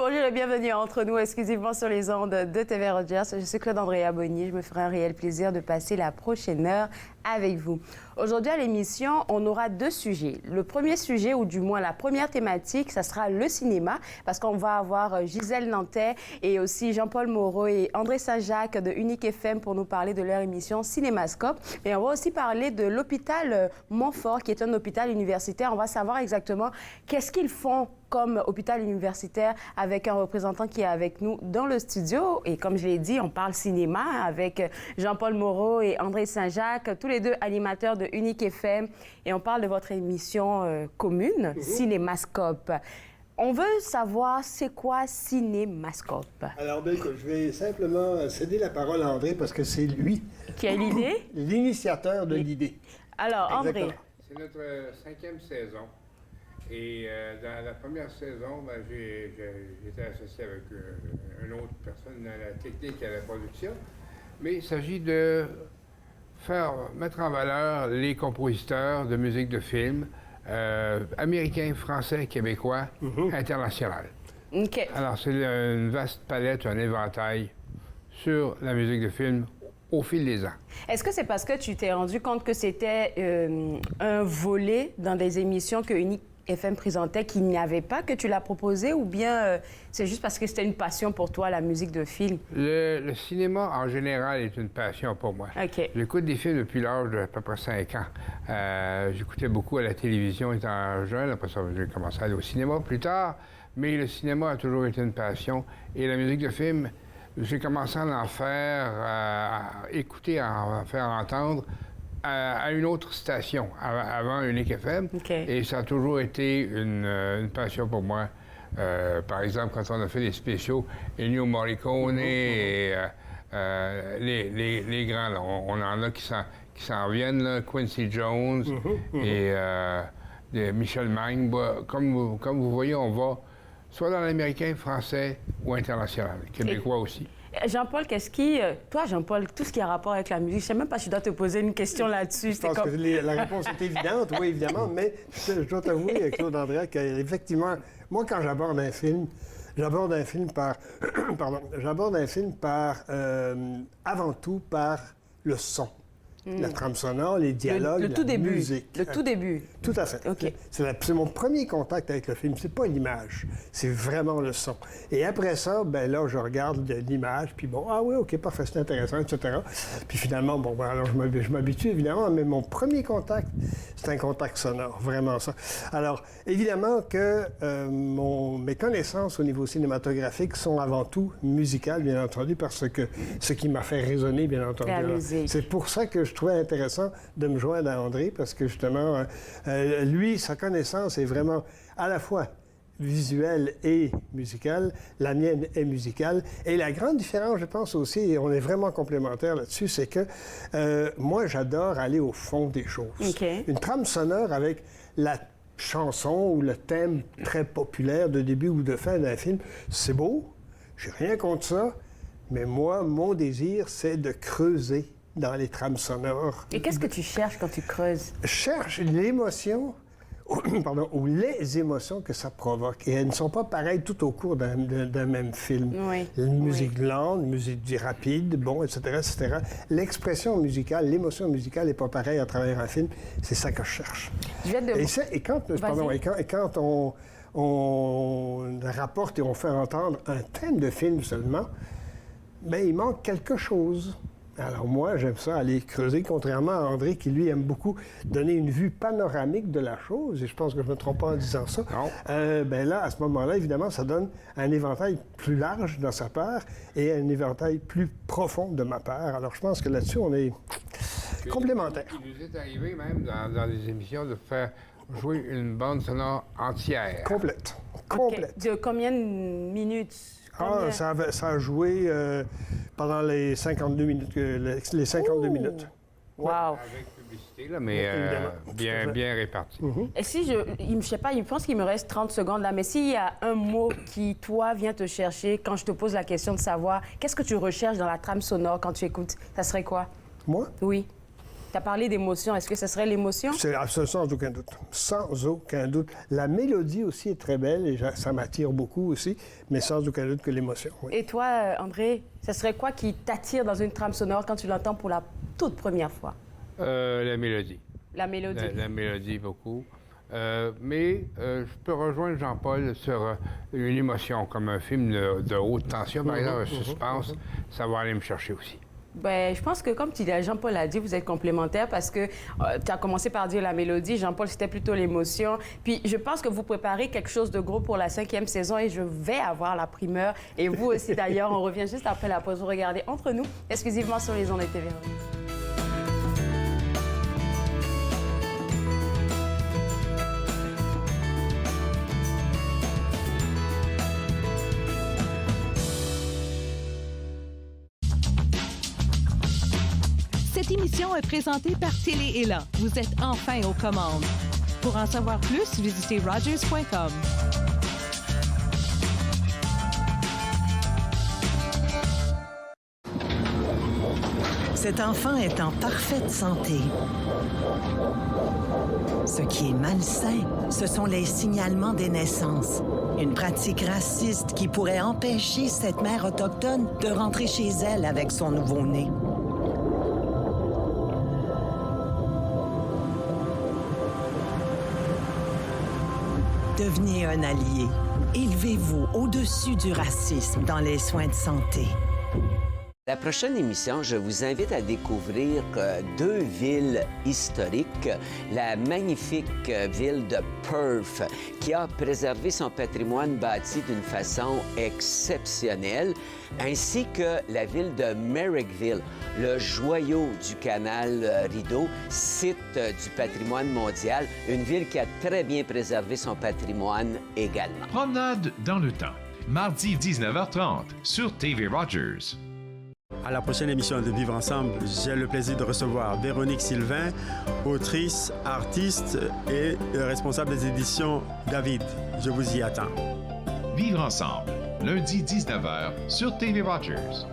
Bonjour et bienvenue entre nous exclusivement sur les ondes de TV Rogers. Je suis Claude-Andréa Bonny. Je me ferai un réel plaisir de passer la prochaine heure avec vous. Aujourd'hui à l'émission, on aura deux sujets. Le premier sujet, ou du moins la première thématique, ça sera le cinéma, parce qu'on va avoir Gisèle Nantais et aussi Jean-Paul Moreau et André Saint-Jacques de Unique FM pour nous parler de leur émission Cinémascope. Et on va aussi parler de l'hôpital Montfort, qui est un hôpital universitaire. On va savoir exactement qu'est-ce qu'ils font comme hôpital universitaire avec un représentant qui est avec nous dans le studio. Et comme je l'ai dit, on parle cinéma avec Jean-Paul Moreau et André Saint-Jacques, tous les deux animateurs de Unique FM. Et on parle de votre émission commune, Cinémascope. On veut savoir, c'est quoi Cinémascope? Alors, ben, écoute, je vais simplement céder la parole à André parce que c'est lui qui a l'idée? L'initiateur de l'idée. Alors, André. C'est notre 5e saison. Et dans la première saison, ben, j'étais associé avec une autre personne dans la technique et la production. Mais il s'agit de mettre en valeur les compositeurs de musique de film, américains, français, québécois, international. OK. Alors, c'est une vaste palette, un éventail sur la musique de film au fil des ans. Est-ce que c'est parce que tu t'es rendu compte que c'était un volet dans des émissions que Unique FM présentait qu'il n'y avait pas, que tu l'as proposé, ou bien c'est juste parce que c'était une passion pour toi, la musique de film? Le cinéma, en général, est une passion pour moi. OK. J'écoute des films depuis l'âge d'à peu près 5 ans. J'écoutais beaucoup à la télévision étant jeune. Après ça, j'ai commencé à aller au cinéma plus tard. Mais le cinéma a toujours été une passion. Et la musique de film, j'ai commencé à en faire écouter, à en faire entendre à une autre station, avant Unique FM. Okay. Et ça a toujours été une passion pour moi. Par exemple, quand on a fait des spéciaux, Ennio Morricone et les grands, là, on en a qui s'en viennent, là, Quincy Jones et Michel Magne. Comme vous voyez, on va soit dans l'américain, français ou international, québécois aussi. Jean-Paul, toi, Jean-Paul, tout ce qui a rapport avec la musique, je ne sais même pas si je dois te poser une question là-dessus. Je pense que la réponse est évidente, oui, évidemment, mais je dois t'avouer, Claude-Andréa, qu'effectivement, moi, quand j'aborde un film par, avant tout par le son. La trame sonore, les dialogues, la musique. Le tout début. Tout à fait. OK. C'est mon premier contact avec le film. C'est pas l'image, c'est vraiment le son. Et après ça, ben là, je regarde l'image, puis bon, ah oui, OK, parfait, c'est intéressant, etc. Puis finalement, bon, ben, alors je m'habitue évidemment, mais mon premier contact, c'est un contact sonore, vraiment ça. Alors, évidemment que mes connaissances au niveau cinématographique sont avant tout musicales, bien entendu, parce que ce qui m'a fait résonner, bien entendu. La musique. C'est pour ça que je trouvais intéressant de me joindre à André, parce que justement, lui, sa connaissance est vraiment à la fois visuelle et musicale. La mienne est musicale. Et la grande différence, je pense aussi, et on est vraiment complémentaires là-dessus, c'est que moi, j'adore aller au fond des choses. Okay. Une trame sonore avec la chanson ou le thème très populaire de début ou de fin d'un film, c'est beau, j'ai rien contre ça, mais moi, mon désir, c'est de creuser dans les trames sonores. Et qu'est-ce que tu cherches quand tu creuses? Je cherche l'émotion, ou les émotions que ça provoque. Et elles ne sont pas pareilles tout au cours d'un même film. Oui. Une musique lente, une musique rapide, bon, etc., etc. L'expression musicale, l'émotion musicale n'est pas pareille à travers un film. C'est ça que je cherche. Et quand on rapporte et on fait entendre un thème de film seulement, bien, il manque quelque chose. Alors moi, j'aime ça aller creuser, contrairement à André, qui lui aime beaucoup donner une vue panoramique de la chose, et je pense que je ne me trompe pas en disant ça. Ben là, à ce moment-là, évidemment, ça donne un éventail plus large de sa part et un éventail plus profond de ma part. Alors je pense que là-dessus, on est complémentaires. Il nous est arrivé même dans des émissions de faire jouer une bande sonore entière. Complète. Okay. De combien de minutes? Ça a joué pendant les 52 minutes. Les 52 minutes. Wow! Avec publicité, là, mais bien réparti. Et si je sais pas, il pense qu'il me reste 30 secondes là, mais s'il y a un mot qui, toi, vient te chercher quand je te pose la question de savoir qu'est-ce que tu recherches dans la trame sonore quand tu écoutes, ça serait quoi? Moi? Oui. Tu as parlé d'émotion. Est-ce que ce serait l'émotion? C'est sans aucun doute. Sans aucun doute. La mélodie aussi est très belle et ça m'attire beaucoup aussi, mais sans aucun doute que l'émotion. Oui. Et toi, André, ce serait quoi qui t'attire dans une trame sonore quand tu l'entends pour la toute première fois? La mélodie. La mélodie. La mélodie, beaucoup. Mais je peux rejoindre Jean-Paul sur une émotion, comme un film de haute tension, par exemple, un suspense, ça va aller me chercher aussi. Ben, je pense que, comme Jean-Paul a dit, vous êtes complémentaires parce que tu as commencé par dire la mélodie. Jean-Paul, c'était plutôt l'émotion. Puis, je pense que vous préparez quelque chose de gros pour la 5e saison et je vais avoir la primeur. Et vous aussi, d'ailleurs. On revient juste après la pause. Vous regardez Entre nous, exclusivement sur les ondes de TVA. Cette émission est présentée par Télé-Élan. Vous êtes enfin aux commandes. Pour en savoir plus, visitez Rogers.com. Cet enfant est en parfaite santé. Ce qui est malsain, ce sont les signalements des naissances. Une pratique raciste qui pourrait empêcher cette mère autochtone de rentrer chez elle avec son nouveau-né. Devenez un allié. Élevez-vous au-dessus du racisme dans les soins de santé. La prochaine émission, je vous invite à découvrir deux villes historiques. La magnifique ville de Perth, qui a préservé son patrimoine bâti d'une façon exceptionnelle, ainsi que la ville de Merrickville, le joyau du canal Rideau, site du patrimoine mondial, une ville qui a très bien préservé son patrimoine également. Promenade dans le temps, mardi 19h30 sur TV Rogers. À la prochaine émission de Vivre ensemble, j'ai le plaisir de recevoir Véronique Sylvain, autrice, artiste et responsable des éditions David. Je vous y attends. Vivre ensemble, lundi 19h sur TV Rogers.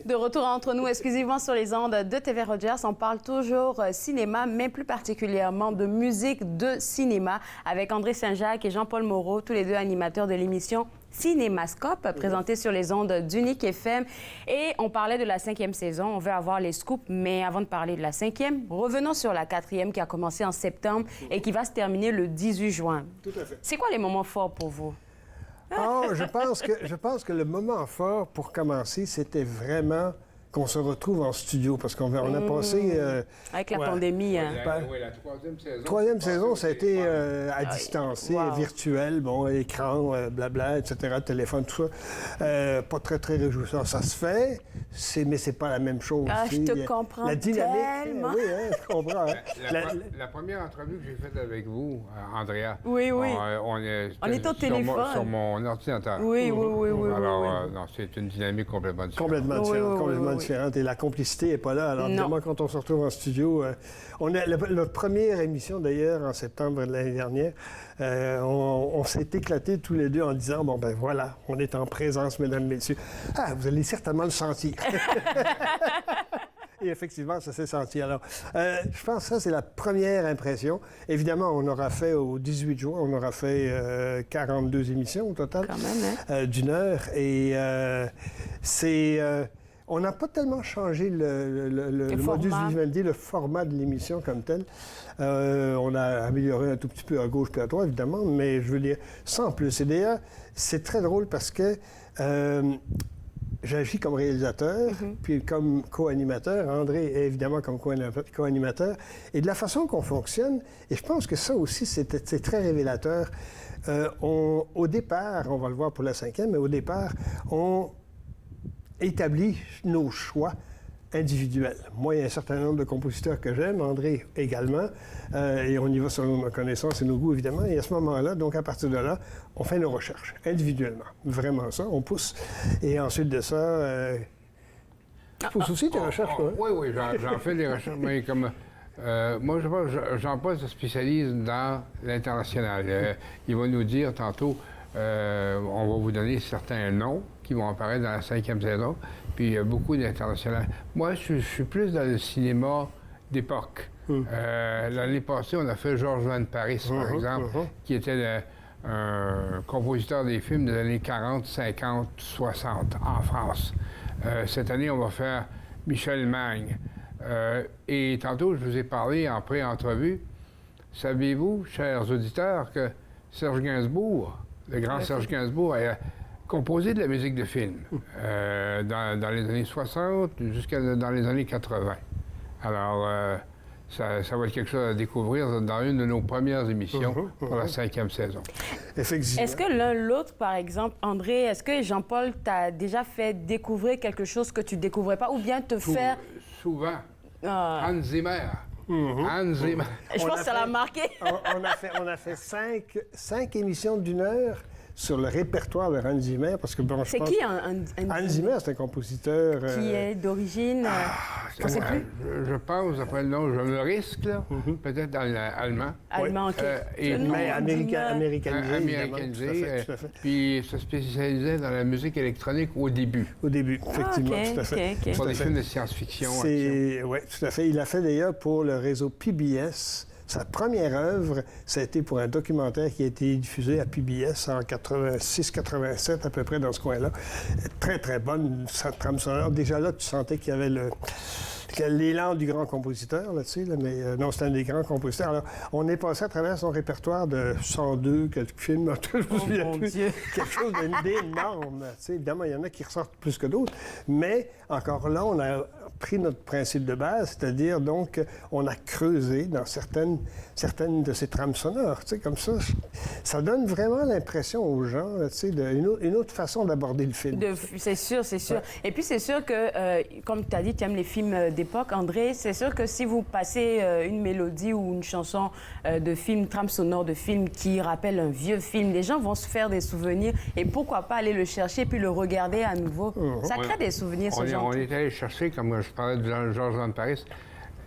De retour entre nous, exclusivement sur les ondes de TV Rogers. On parle toujours cinéma, mais plus particulièrement de musique de cinéma, avec André Saint-Jacques et Jean-Paul Moreau, tous les deux animateurs de l'émission Cinémascope, présentée sur les ondes d'Unique FM. Et on parlait de la 5e saison, on veut avoir les scoops, mais avant de parler de la 5e, revenons sur la 4e qui a commencé en septembre et qui va se terminer le 18 juin. Tout à fait. C'est quoi les moments forts pour vous? Oh, je pense que le moment fort pour commencer, c'était vraiment qu'on se retrouve en studio, parce qu'on a passé... Avec la pandémie. Hein. La troisième saison. Troisième saison, ça a été à distance, wow. Virtuel, bon, écran, blabla, etc., téléphone, tout ça. Pas très, très réjouissant. Ça se fait, mais c'est pas la même chose. Ah, je te comprends la dynamique, tellement. oui, hein, je comprends. Hein. La première entrevue que j'ai faite avec vous, Andrea, Oui, oui. on est au téléphone. Sur mon ordinateur. Oui. Alors, non, c'est une dynamique complètement différente. Complètement différente, complètement différente. Et la complicité n'est pas là. Alors, évidemment, quand on se retrouve en studio, notre première émission, d'ailleurs, en septembre de l'année dernière, on s'est éclatés tous les deux en disant, bon, ben voilà, on est en présence, mesdames, messieurs. Ah, vous allez certainement le sentir. Et effectivement, ça s'est senti. Alors, je pense que ça, c'est la première impression. Évidemment, on aura fait, au 18 juin, on aura fait 42 émissions au total. Quand même, hein? D'une heure. Et on n'a pas tellement changé le modus vivendi, le format de l'émission comme tel. On a amélioré un tout petit peu à gauche et à droite, évidemment, mais je veux dire, sans plus. Et d'ailleurs, c'est très drôle parce que j'agis comme réalisateur, puis comme co-animateur. André est évidemment comme co-animateur. Et de la façon qu'on fonctionne, et je pense que ça aussi, c'est très révélateur. Au départ, on va le voir pour la 5e, mais au départ, on établit nos choix individuels. Moi, il y a un certain nombre de compositeurs que j'aime, André également, et on y va selon nos connaissances et nos goûts, évidemment. Et à ce moment-là, donc à partir de là, on fait nos recherches, individuellement. Vraiment ça, on pousse. Et ensuite de ça, tu pousses aussi tes recherches, quoi? Oui, j'en fais des recherches, mais comme... moi, je pense que Jean-Paul se spécialise dans l'international. Il va nous dire tantôt On va vous donner certains noms qui vont apparaître dans la 5e saison, puis beaucoup d'internationaux. Moi, je suis plus dans le cinéma d'époque. L'année passée, on a fait Georges Van Paris, par exemple, qui était un compositeur des films des années 40, 50, 60 en France. Cette année, on va faire Michel Magne. Et tantôt, je vous ai parlé en pré-entrevue. Saviez-vous, chers auditeurs, que Serge Gainsbourg, le grand Serge Gainsbourg, a composé de la musique de film dans les années 60 jusqu'à dans les années 80. Alors, ça va être quelque chose à découvrir dans une de nos premières émissions pour la 5e saison. Effectivement. Est-ce que l'un l'autre, par exemple, André, est-ce que Jean-Paul t'a déjà fait découvrir quelque chose que tu ne découvrais pas ou bien te faire... Souvent. Hans Zimmer. Hans Zimmer. Je pense que ça l'a marqué. On a fait 5 émissions d'1 heure sur le répertoire de Hans Zimmer, parce que bon, je pense... C'est qui Hans Zimmer, c'est un compositeur... Qui est d'origine... je ne sais plus. Je pense, après le nom, je me risque, là, peut-être dans l'allemand. Allemand, OK. Mais américanisé, américanisé, tout à fait. Puis se spécialisait dans la musique électronique au début. Au début, effectivement, tout à fait. Pour des films de science-fiction. Oui, tout à fait. Il a fait d'ailleurs pour le réseau PBS. Sa première œuvre, ça a été pour un documentaire qui a été diffusé à PBS en 86-87, à peu près dans ce coin-là. Très, très bonne trame sonore. Déjà là, tu sentais qu'il y avait l'élan du grand compositeur là-dessus, mais non, c'est un des grands compositeurs. Alors, on est passé à travers son répertoire de 102, quelques films, je me souviens plus. Quelque chose d'énorme. Évidemment, il y en a qui ressortent plus que d'autres, mais encore là, on a pris notre principe de base, c'est-à-dire, donc, on a creusé dans certaines de ces trames sonores. Comme ça donne vraiment l'impression aux gens, d'une autre façon d'aborder le film. C'est sûr, c'est sûr. Ouais. Et puis, c'est sûr que, comme tu as dit, tu aimes les films d'époque, André, c'est sûr que si vous passez une mélodie ou une chanson de film, trame sonore de film qui rappelle un vieux film, les gens vont se faire des souvenirs et pourquoi pas aller le chercher puis le regarder à nouveau. Ça crée des souvenirs, ce genre. On est allé chercher, comme je parlais de Georges Van Paris,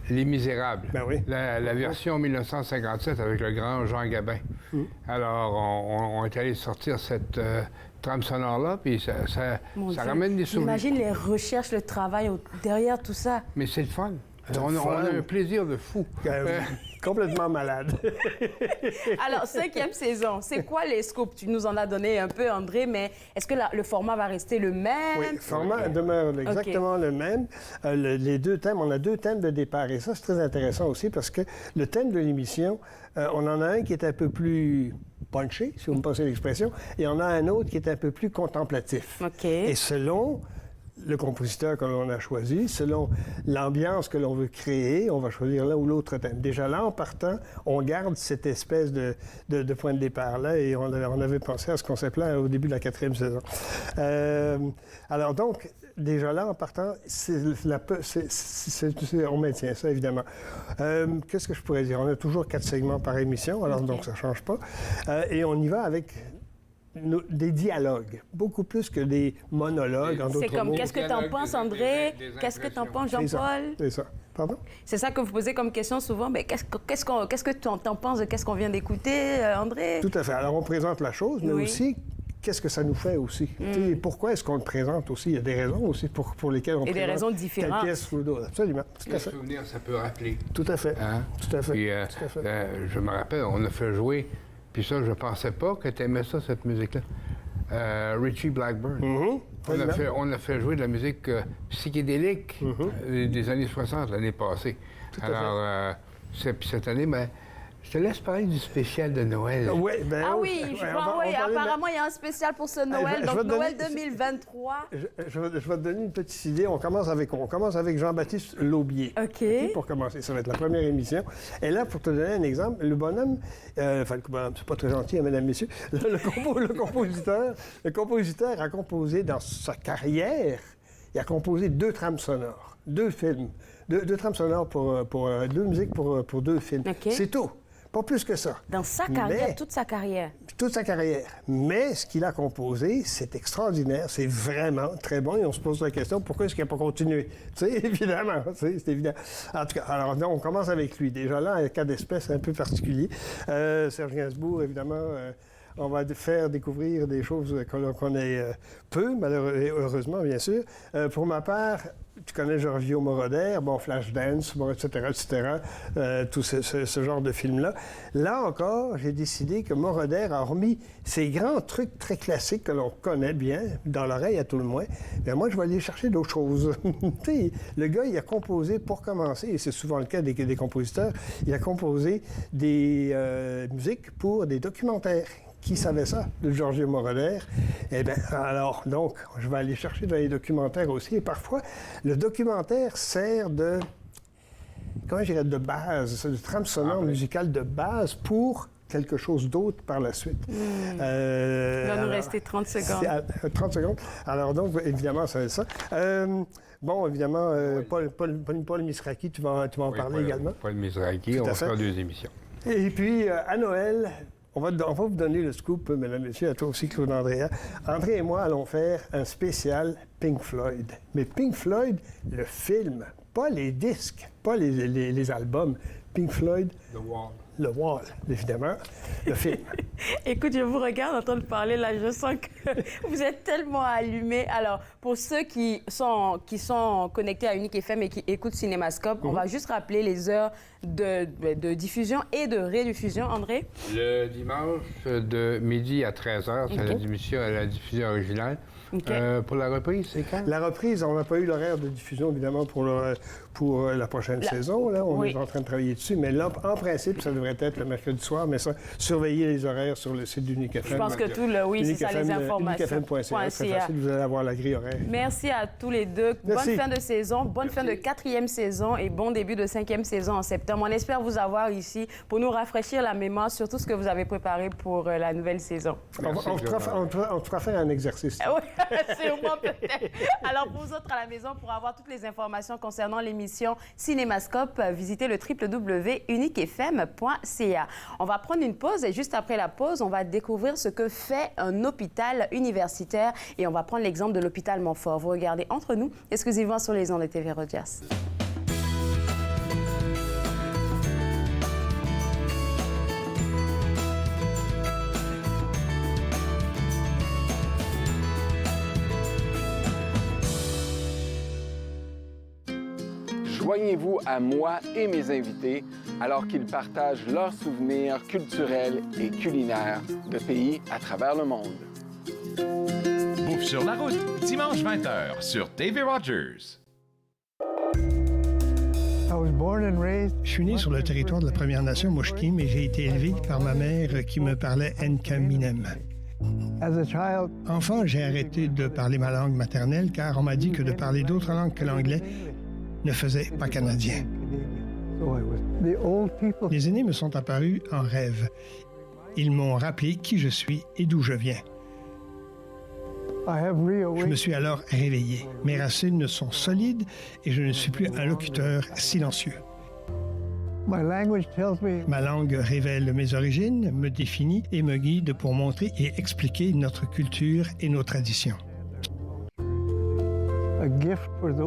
Les Misérables. Ben oui. La version 1957 avec le grand Jean Gabin. Alors, on est allé sortir cette trame sonore-là, puis ça ramène des souvenirs. J'imagine les recherches, le travail derrière tout ça. Mais c'est le fun. On a un plaisir de fou. Complètement malade. Alors, 5e saison, c'est quoi les scoops? Tu nous en as donné un peu, André, mais est-ce que le format va rester le même? Oui, le format demeure exactement le même. Les 2 thèmes, on a 2 thèmes de départ. Et ça, c'est très intéressant aussi parce que le thème de l'émission, on en a un qui est un peu plus punché, si vous me passez l'expression, et on a un autre qui est un peu plus contemplatif. OK. Et selon le compositeur que l'on a choisi, selon l'ambiance que l'on veut créer, on va choisir l'un ou l'autre thème. Déjà là, en partant, on garde cette espèce de point de départ-là et on avait pensé à ce concept-là au début de la 4e saison. Alors donc, déjà là, en partant, on maintient ça, évidemment. Qu'est-ce que je pourrais dire? On a toujours 4 segments par émission, alors donc ça ne change pas. Et on y va avec des dialogues, beaucoup plus que des monologues, en d'autres mots. C'est comme, qu'est-ce que tu en penses, André? Qu'est-ce que tu en penses, Jean-Paul? C'est ça. Pardon? C'est ça que vous posez comme question souvent. Mais qu'est-ce que tu en penses de qu'est-ce qu'on vient d'écouter, André? Tout à fait. Alors, on présente la chose, mais aussi, qu'est-ce que ça nous fait aussi? Pourquoi est-ce qu'on le présente aussi? Il y a des raisons aussi pour lesquelles on présente des raisons différentes. telle pièce ou d'autre. Absolument. Les souvenirs, ça peut rappeler. Tout à fait. Hein? Tout à fait. Puis, tout à fait. Je me rappelle, on a fait jouer, puis ça, je pensais pas que tu aimais ça, cette musique-là. Ritchie Blackburn. On a fait jouer de la musique psychédélique des années 60 l'année passée. Alors, cette année, je te laisse parler du spécial de Noël. Oui, apparemment, il y a un spécial pour ce Noël, donc Noël 2023. Je vais te donner une petite idée. On commence avec Jean-Baptiste Laubier. OK. Pour commencer, ça va être la première émission. Et là, pour te donner un exemple, le bonhomme, c'est pas très gentil, hein, mesdames, messieurs, le compositeur a composé dans sa carrière, il a composé 2 trames sonores, 2 films, 2 trames sonores pour 2 musiques pour 2 films. Okay. C'est tout. Pas plus que ça. Dans sa carrière, toute sa carrière. Toute sa carrière. Mais ce qu'il a composé, c'est extraordinaire, c'est vraiment très bon. Et on se pose la question, pourquoi est-ce qu'il n'a pas continué? Tu sais, évidemment, c'est évident. En tout cas, alors on commence avec lui. Déjà là, un cas d'espèce un peu particulier. Serge Gainsbourg, évidemment, on va faire découvrir des choses qu'on connaît peu, malheureusement, bien sûr. Pour ma part, tu connais Giorgio Moroder, bon, Flashdance, bon, etc., tout ce genre de film-là. Là encore, j'ai décidé que Moroder a remis ces grands trucs très classiques que l'on connaît bien, dans l'oreille à tout le moins. Bien, moi, je vais aller chercher d'autres choses. Le gars, il a composé, pour commencer, et c'est souvent le cas des compositeurs, il a composé des musiques pour des documentaires. Qui savait ça, de Giorgio Moroder? Eh bien, alors, donc, je vais aller chercher dans les documentaires aussi. Et parfois, le documentaire sert de, comment je dirais, de base, de trame sonore musicale de base pour quelque chose d'autre par la suite. Il va nous rester 30 secondes. 30 secondes. Alors, donc, évidemment, ça va être ça. Bon, évidemment, Paul Misraki, tu vas en parler également. Paul Misraki, on va faire 2 émissions. Et puis, à Noël, on va vous donner le scoop, mesdames et messieurs, à toi aussi, Claude Andrea. André et moi allons faire un spécial Pink Floyd. Mais Pink Floyd, le film, pas les disques, pas les albums. Pink Floyd... The Wall. Le Wall, évidemment, le film. Écoute, je vous regarde en train de parler, là, je sens que vous êtes tellement allumés. Alors, pour ceux qui sont connectés à Unique FM et qui écoutent Cinémascope, on va juste rappeler les heures de diffusion et de rediffusion, André. Le dimanche de midi à 13h, c'est la diffusion originale. Pour la reprise, c'est quand? La reprise, on n'a pas eu l'horaire de diffusion, évidemment, pour la prochaine saison. Là, on est en train de travailler dessus. Mais là, en principe, ça devrait être le mercredi soir. Mais ça, surveillez les horaires sur le site d'Unique FM. Je pense que c'est ça, les informations. UniqueFM.ca, c'est facile, vous allez avoir la grille horaire. Merci à tous les deux. Merci. Bonne fin de saison, bonne fin de 4e saison et bon début de 5e saison en septembre. On espère vous avoir ici pour nous rafraîchir la mémoire sur tout ce que vous avez préparé pour la nouvelle saison. On te fera faire un exercice. Oui, sûrement peut-être. Alors, pour vous autres à la maison, pour avoir toutes les informations concernant l'émission Cinémascope, visitez le www.uniquefm.ca. On va prendre une pause et juste après la pause, on va découvrir ce que fait un hôpital universitaire et on va prendre l'exemple de l'hôpital Montfort. Vous regardez Entre nous, exclusivement sur les ondes de TV Rogers. Joignez-vous à moi et mes invités alors qu'ils partagent leurs souvenirs culturels et culinaires de pays à travers le monde. Bouffe sur la route, dimanche 20h sur TV Rogers. Je suis né sur le territoire de la Première Nation Mushkim et j'ai été élevé par ma mère qui me parlait Nkaminem. Enfant, j'ai arrêté de parler ma langue maternelle car on m'a dit que de parler d'autres langues que l'anglais ne faisait pas canadien. Les aînés me sont apparus en rêve. Ils m'ont rappelé qui je suis et d'où je viens. Je me suis alors réveillé. Mes racines sont solides et je ne suis plus un locuteur silencieux. Ma langue révèle mes origines, me définit et me guide pour montrer et expliquer notre culture et nos traditions.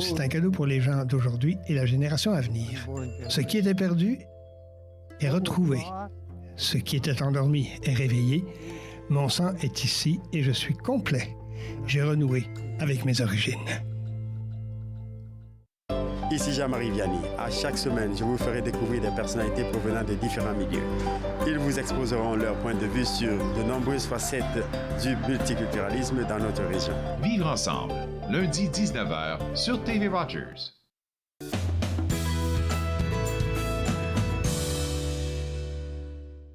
C'est un cadeau pour les gens d'aujourd'hui et la génération à venir. Ce qui était perdu est retrouvé. Ce qui était endormi est réveillé. Mon sang est ici et je suis complet. J'ai renoué avec mes origines. Ici Jean-Marie Vianney. À chaque semaine, je vous ferai découvrir des personnalités provenant de différents milieux. Ils vous exposeront leur point de vue sur de nombreuses facettes du multiculturalisme dans notre région. Vivre ensemble, lundi 19h sur TV Rogers.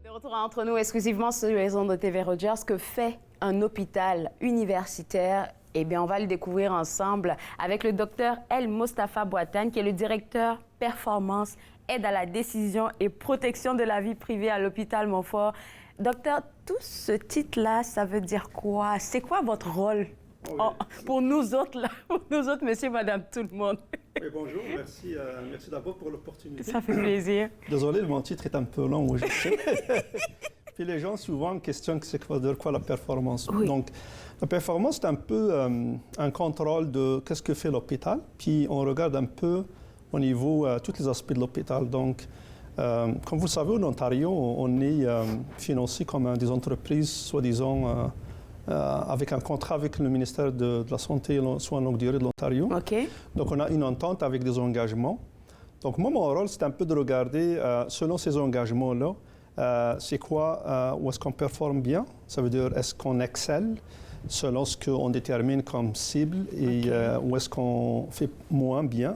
De retour entre nous exclusivement sur les ondes de TV Rogers, que fait un hôpital universitaire? Eh bien, on va le découvrir ensemble avec le docteur El Mostafa Boatane, qui est le directeur performance, aide à la décision et protection de la vie privée à l'hôpital Montfort. Docteur, tout ce titre-là, ça veut dire quoi? C'est quoi votre rôle pour nous autres, là, pour nous autres, monsieur, madame, tout le monde? Oui, bonjour, merci d'abord pour l'opportunité. Ça fait plaisir. Désolé, mon titre est un peu long, je sais. Puis les gens souvent questionnent c'est quoi la performance. Oui. Donc, la performance, c'est un peu un contrôle de qu'est-ce que fait l'hôpital. Puis on regarde un peu au niveau tous les aspects de l'hôpital. Donc, Comme vous le savez, en Ontario, on est financé comme des entreprises, soi-disant, avec un contrat avec le ministère de la Santé et soins longue durée de l'Ontario. OK. Donc, on a une entente avec des engagements. Donc, moi, mon rôle, c'est un peu de regarder, selon ces engagements-là, c'est quoi, où est-ce qu'on performe bien? Ça veut dire, est-ce qu'on excelle selon ce qu'on détermine comme cible et où est-ce qu'on fait moins bien?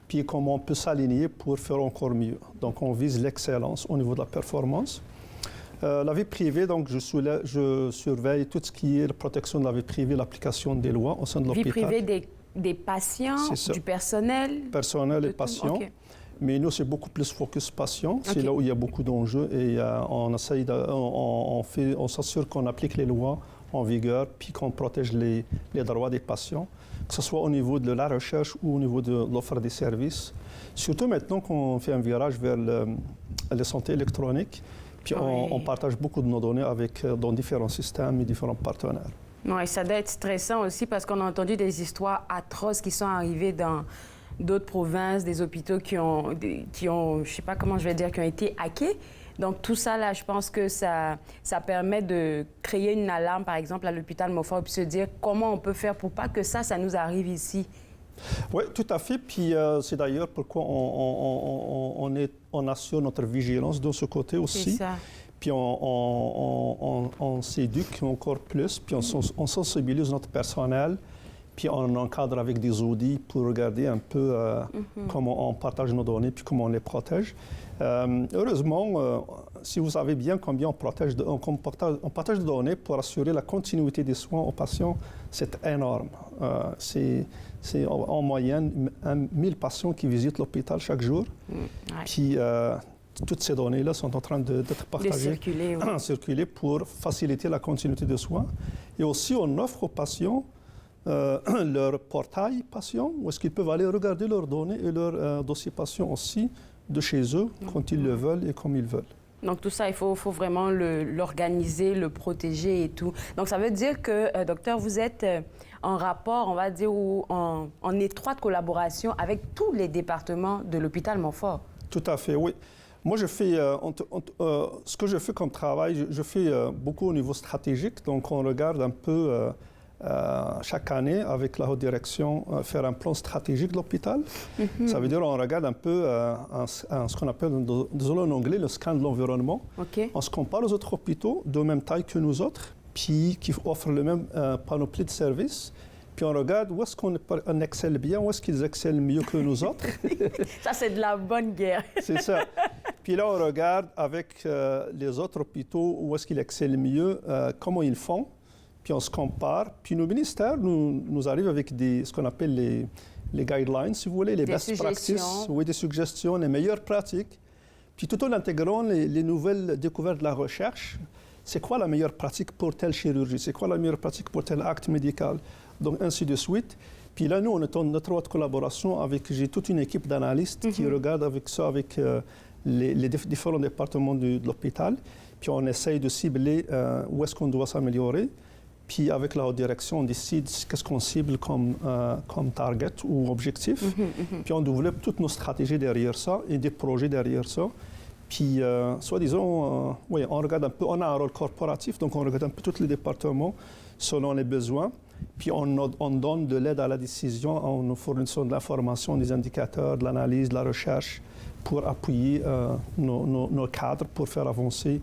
Puis comment on peut s'aligner pour faire encore mieux. Donc, on vise l'excellence au niveau de la performance. La vie privée, donc, je surveille tout ce qui est la protection de la vie privée, l'application des lois au sein de l'hôpital. Vie privée des patients, du personnel? Personnel et patients. Okay. Mais nous, c'est beaucoup plus focus patient. C'est là où il y a beaucoup d'enjeux et on s'assure qu'on applique les lois en vigueur puis qu'on protège les droits des patients, que ce soit au niveau de la recherche ou au niveau de l'offre des services. Surtout maintenant qu'on fait un virage vers la santé électronique, puis on partage beaucoup de nos données dans différents systèmes et différents partenaires. Oui, ça doit être stressant aussi parce qu'on a entendu des histoires atroces qui sont arrivées dans d'autres provinces, des hôpitaux qui ont, je sais pas comment je vais dire, qui ont été hackés. Donc tout ça, là, je pense que ça permet de créer une alarme, par exemple, à l'hôpital Montfort, puis se dire comment on peut faire pour pas que ça nous arrive ici. Oui, tout à fait. Puis c'est d'ailleurs pourquoi on assure notre vigilance de ce côté aussi. C'est ça. Puis on s'éduque encore plus, puis on sensibilise notre personnel, puis on encadre avec des audits pour regarder un peu comment on partage nos données, puis comment on les protège. Heureusement, si vous savez bien combien on partage de données pour assurer la continuité des soins aux patients, c'est énorme. C'est en moyenne 1000 patients qui visitent l'hôpital chaque jour. Puis toutes ces données-là sont en train d'être partagées, circuler pour faciliter la continuité des soins. Et aussi, on offre aux patients leur portail patient, où est-ce qu'ils peuvent aller regarder leurs données et leurs dossiers patients aussi de chez eux, quand ils le veulent et comme ils veulent. Donc tout ça, il faut vraiment l'organiser, le protéger et tout. Donc ça veut dire que, docteur, vous êtes en rapport, on va dire, ou en étroite collaboration avec tous les départements de l'hôpital Montfort. Tout à fait, oui. Moi, je fais, ce que je fais comme travail, je fais beaucoup au niveau stratégique. Donc on regarde un peu chaque année, avec la haute direction, faire un plan stratégique de l'hôpital. Ça veut dire qu'on regarde un peu ce qu'on appelle, désolé en anglais, le scan de l'environnement. On se compare aux autres hôpitaux de même taille que nous autres, puis qui offrent le même panoplie de services. Puis on regarde où est-ce qu'on excelle bien, où est-ce qu'ils excellent mieux que nous autres. Ça, c'est de la bonne guerre. C'est ça. Puis là, on regarde avec les autres hôpitaux où est-ce qu'ils excellent mieux, comment ils font. Puis on se compare. Puis nos ministères nous arrivent avec ce qu'on appelle les guidelines, si vous voulez, les best practices, oui, des suggestions, les meilleures pratiques. Puis tout en intégrant les nouvelles découvertes de la recherche, c'est quoi la meilleure pratique pour telle chirurgie, c'est quoi la meilleure pratique pour tel acte médical, donc ainsi de suite. Puis là, nous, on est en étroite collaboration avec, j'ai toute une équipe d'analystes qui regarde avec ça, avec les différents départements de l'hôpital. Puis on essaye de cibler où est-ce qu'on doit s'améliorer. Puis avec la haute direction, on décide qu'est-ce qu'on cible comme target ou objectif. Puis on développe toutes nos stratégies derrière ça et des projets derrière ça. Puis, soi-disant, oui, on regarde un peu, on a un rôle corporatif, donc on regarde un peu tous les départements selon les besoins. Puis on donne de l'aide à la décision en nous fournissant de l'information, des indicateurs, de l'analyse, de la recherche pour appuyer nos cadres pour faire avancer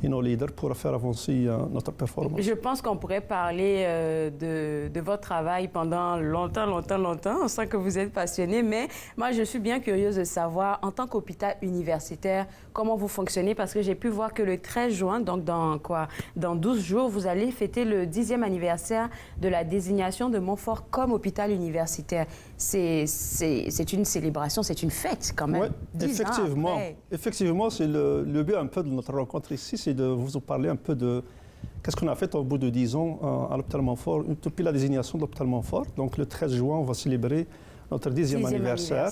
et nos leaders pour faire avancer notre performance. Je pense qu'on pourrait parler de votre travail pendant longtemps. On sent que vous êtes passionné, mais moi, je suis bien curieuse de savoir, en tant qu'hôpital universitaire, comment vous fonctionnez, parce que j'ai pu voir que le 13 juin, donc dans 12 jours, vous allez fêter le 10e anniversaire de la désignation de Montfort comme hôpital universitaire. C'est une célébration, c'est une fête quand même. Oui, effectivement. Effectivement, c'est le but un peu de notre rencontre ici, c'est de vous parler un peu de qu'est-ce qu'on a fait au bout de 10 ans à l'hôpital Montfort, depuis la désignation de l'hôpital Montfort. Donc le 13 juin, on va célébrer notre 10e anniversaire,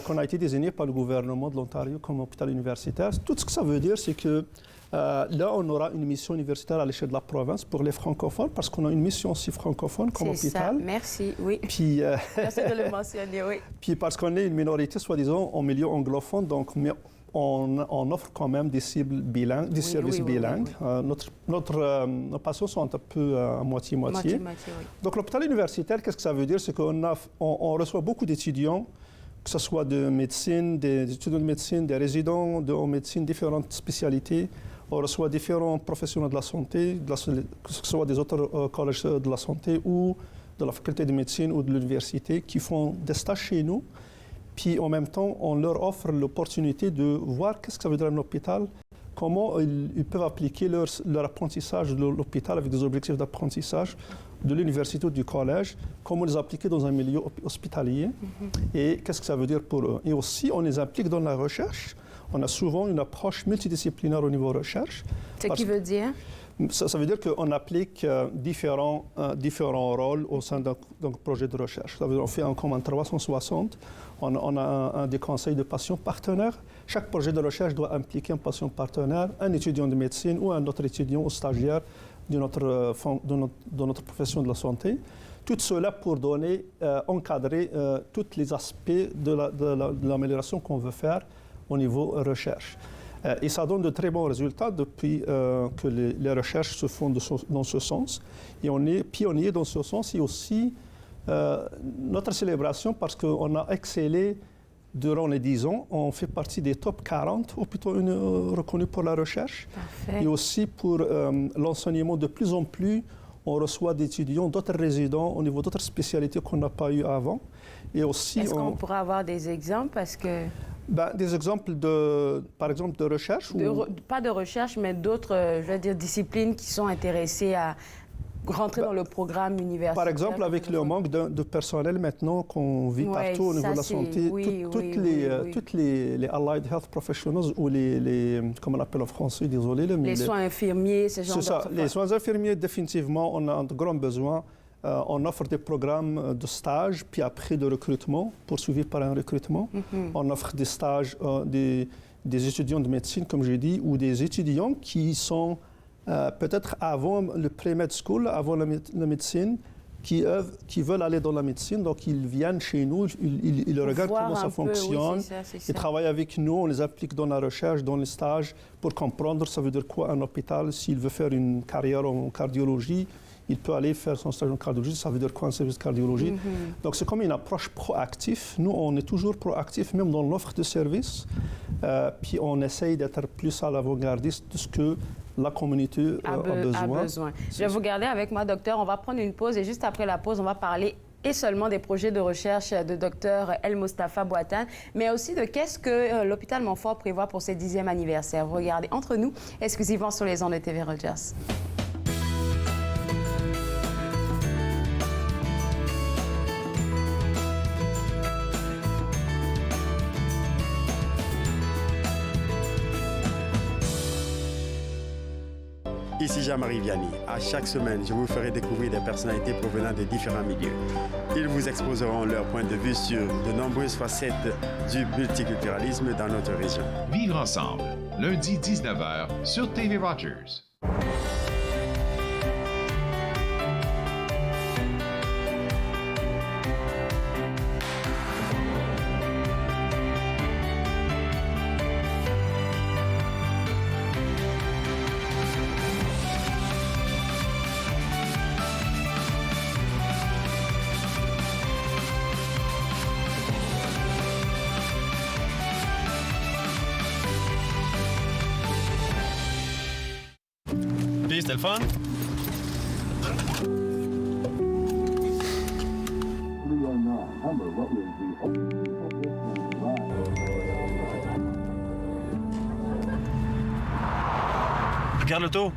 qu'on a été désigné par le gouvernement de l'Ontario comme hôpital universitaire. Tout ce que ça veut dire, c'est que là, on aura une mission universitaire à l'échelle de la province pour les francophones, parce qu'on a une mission aussi francophone comme hôpital. C'est ça, merci, oui. Puis, merci de le mentionner, oui. Puis parce qu'on est une minorité, soi-disant, en milieu anglophone, donc, mais on offre quand même des cibles bilingues, des services bilingues. Nos patients sont un peu à moitié-moitié. Donc l'hôpital universitaire, qu'est-ce que ça veut dire? C'est qu'on on reçoit beaucoup d'étudiants, que ce soit de médecine, des étudiants de médecine, des résidents en médecine, différentes spécialités. On reçoit différents professionnels de la santé, que ce soit des autres collèges de la santé ou de la faculté de médecine ou de l'université, qui font des stages chez nous. Puis en même temps, on leur offre l'opportunité de voir qu'est-ce que ça veut dire un hôpital, comment ils peuvent appliquer leur apprentissage de l'hôpital avec des objectifs d'apprentissage de l'université ou du collège, comment les appliquer dans un milieu hospitalier et qu'est-ce que ça veut dire pour eux. Et aussi, on les implique dans la recherche. On a souvent une approche multidisciplinaire au niveau recherche. Ce qui veut dire? Ça veut dire qu'on applique différents rôles au sein d'un projet de recherche. Ça veut dire qu'on fait comme un 360. On a des conseils de patients partenaires. Chaque projet de recherche doit impliquer un patient partenaire, un étudiant de médecine ou un autre étudiant ou stagiaire de notre profession de la santé. Tout cela pour encadrer tous les aspects de l'amélioration qu'on veut faire au niveau recherche. Et ça donne de très bons résultats depuis que les recherches se font dans ce sens. Et on est pionnier dans ce sens. Et aussi notre célébration, parce qu'on a excellé durant les 10 ans. On fait partie des top 40 hôpitaux reconnus pour la recherche. Parfait. Et aussi pour l'enseignement. De plus en plus, on reçoit des étudiants, d'autres résidents au niveau d'autres spécialités qu'on n'a pas eu avant. Et aussi, est-ce qu'on pourrait avoir des exemples? Parce que... des exemples, par exemple, de recherche? Pas de recherche, mais d'autres, je veux dire, disciplines qui sont intéressées à rentrer dans le programme universitaire. Par exemple, avec le manque de personnel maintenant qu'on vit partout au niveau de la santé, toutes les allied health professionals ou comment on appelle en français, désolé. Les soins infirmiers, ce genre de choses. C'est ça. Les soins infirmiers, définitivement, on a un grand besoin. On offre des programmes de stage, puis après de recrutement, poursuivis par un recrutement. On offre des stages, des étudiants de médecine, comme j'ai dit, ou des étudiants qui sont peut-être avant le pre-med school, avant la médecine, qui veulent aller dans la médecine. Donc, ils viennent chez nous, ils regardent comment ça fonctionne. Ils travaillent avec nous, on les applique dans la recherche, dans les stages, pour comprendre ça veut dire quoi un hôpital. S'il veut faire une carrière en cardiologie, il peut aller faire son stage en cardiologie, ça veut dire quoi un service de cardiologie. Donc c'est comme une approche proactive. Nous, on est toujours proactif, même dans l'offre de services. Puis on essaye d'être plus à l'avant-gardiste de ce que la communauté a besoin. Je vais vous garder avec moi, docteur. On va prendre une pause et juste après la pause, on va parler et seulement des projets de recherche de Dr El Moustapha Bouatane, mais aussi de qu'est-ce que l'hôpital Montfort prévoit pour ses 10e anniversaire. Vous regardez Entre nous, exclusivement sur les ondes de TV Rogers. Ici Jean-Marie Vianney. À chaque semaine, je vous ferai découvrir des personnalités provenant de différents milieux. Ils vous exposeront leur point de vue sur de nombreuses facettes du multiculturalisme dans notre région. Vivre ensemble, lundi 19h sur TV Rogers. C'était le fun? Regarde l'auto.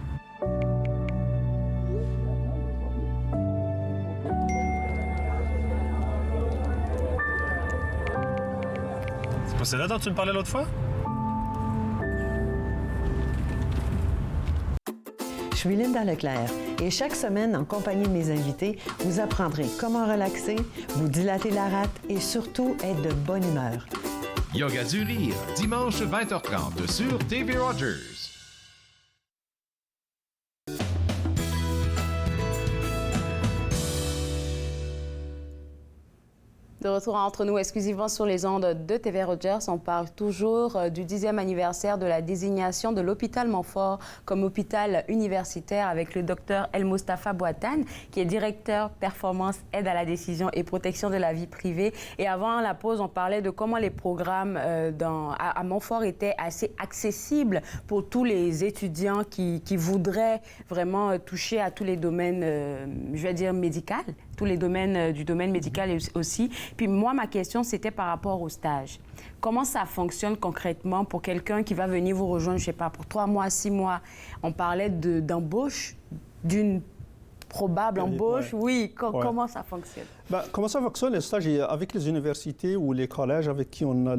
C'est pas celle-là dont tu me parlais l'autre fois? Je suis Linda Leclerc et chaque semaine, en compagnie de mes invités, vous apprendrez comment relaxer, vous dilater la rate et surtout être de bonne humeur. Yoga du rire, dimanche 20h30 sur TV Rogers. De retour entre nous exclusivement sur les ondes de TV Rogers, on parle toujours du 10e anniversaire de la désignation de l'hôpital Montfort comme hôpital universitaire avec le docteur El Moustapha Bouatane, qui est directeur performance, aide à la décision et protection de la vie privée. Et avant la pause, on parlait de comment les programmes à Montfort étaient assez accessibles pour tous les étudiants qui voudraient vraiment toucher à tous les domaines, je vais dire médicaux, tous les domaines du domaine médical aussi. Puis moi, ma question, c'était par rapport au stage. Comment ça fonctionne concrètement pour quelqu'un qui va venir vous rejoindre, je ne sais pas, pour 3 mois, 6 mois? On parlait d'embauche, d'une probable embauche. Oui, comment ça fonctionne? Comment ça fonctionne, les stages avec les universités ou les collèges avec qui on a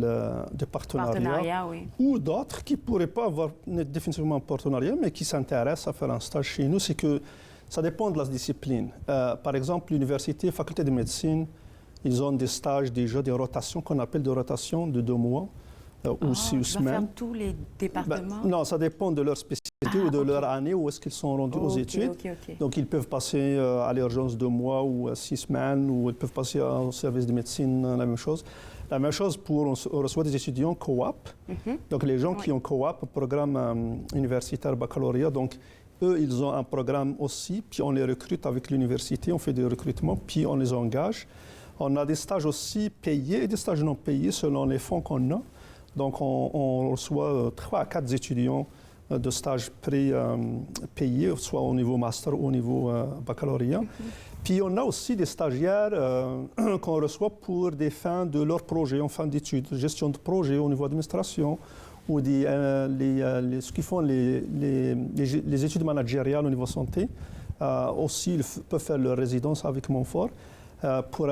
des partenariats, oui. Ou d'autres qui ne pourraient pas avoir définitivement un partenariat, mais qui s'intéressent à faire un stage chez nous, c'est que ça dépend de la discipline. Par exemple, l'université, faculté de médecine, ils ont des stages déjà, des rotations qu'on appelle des rotations de 2 mois ou 6 semaines. Tous les départements? Non, ça dépend de leur spécialité ou de leur année où est-ce qu'ils sont rendus aux études. Donc, ils peuvent passer à l'urgence 2 mois ou 6 semaines, ou ils peuvent passer au service de médecine, la même chose. La même chose pour, on reçoit des étudiants co-op. Donc, les gens qui ont co-op, un programme universitaire baccalauréat, donc eux, ils ont un programme aussi, puis on les recrute avec l'université, on fait des recrutements, puis on les engage. On a des stages aussi payés et des stages non payés selon les fonds qu'on a. Donc, on reçoit 3 à 4 étudiants de stages payés, soit au niveau master ou au niveau baccalauréat. Puis, on a aussi des stagiaires qu'on reçoit pour des fins de leur projet en fin d'études, gestion de projet au niveau administration, ou ce qu'ils font les études managériales au niveau santé. Aussi, ils peuvent faire leur résidence avec Montfort pour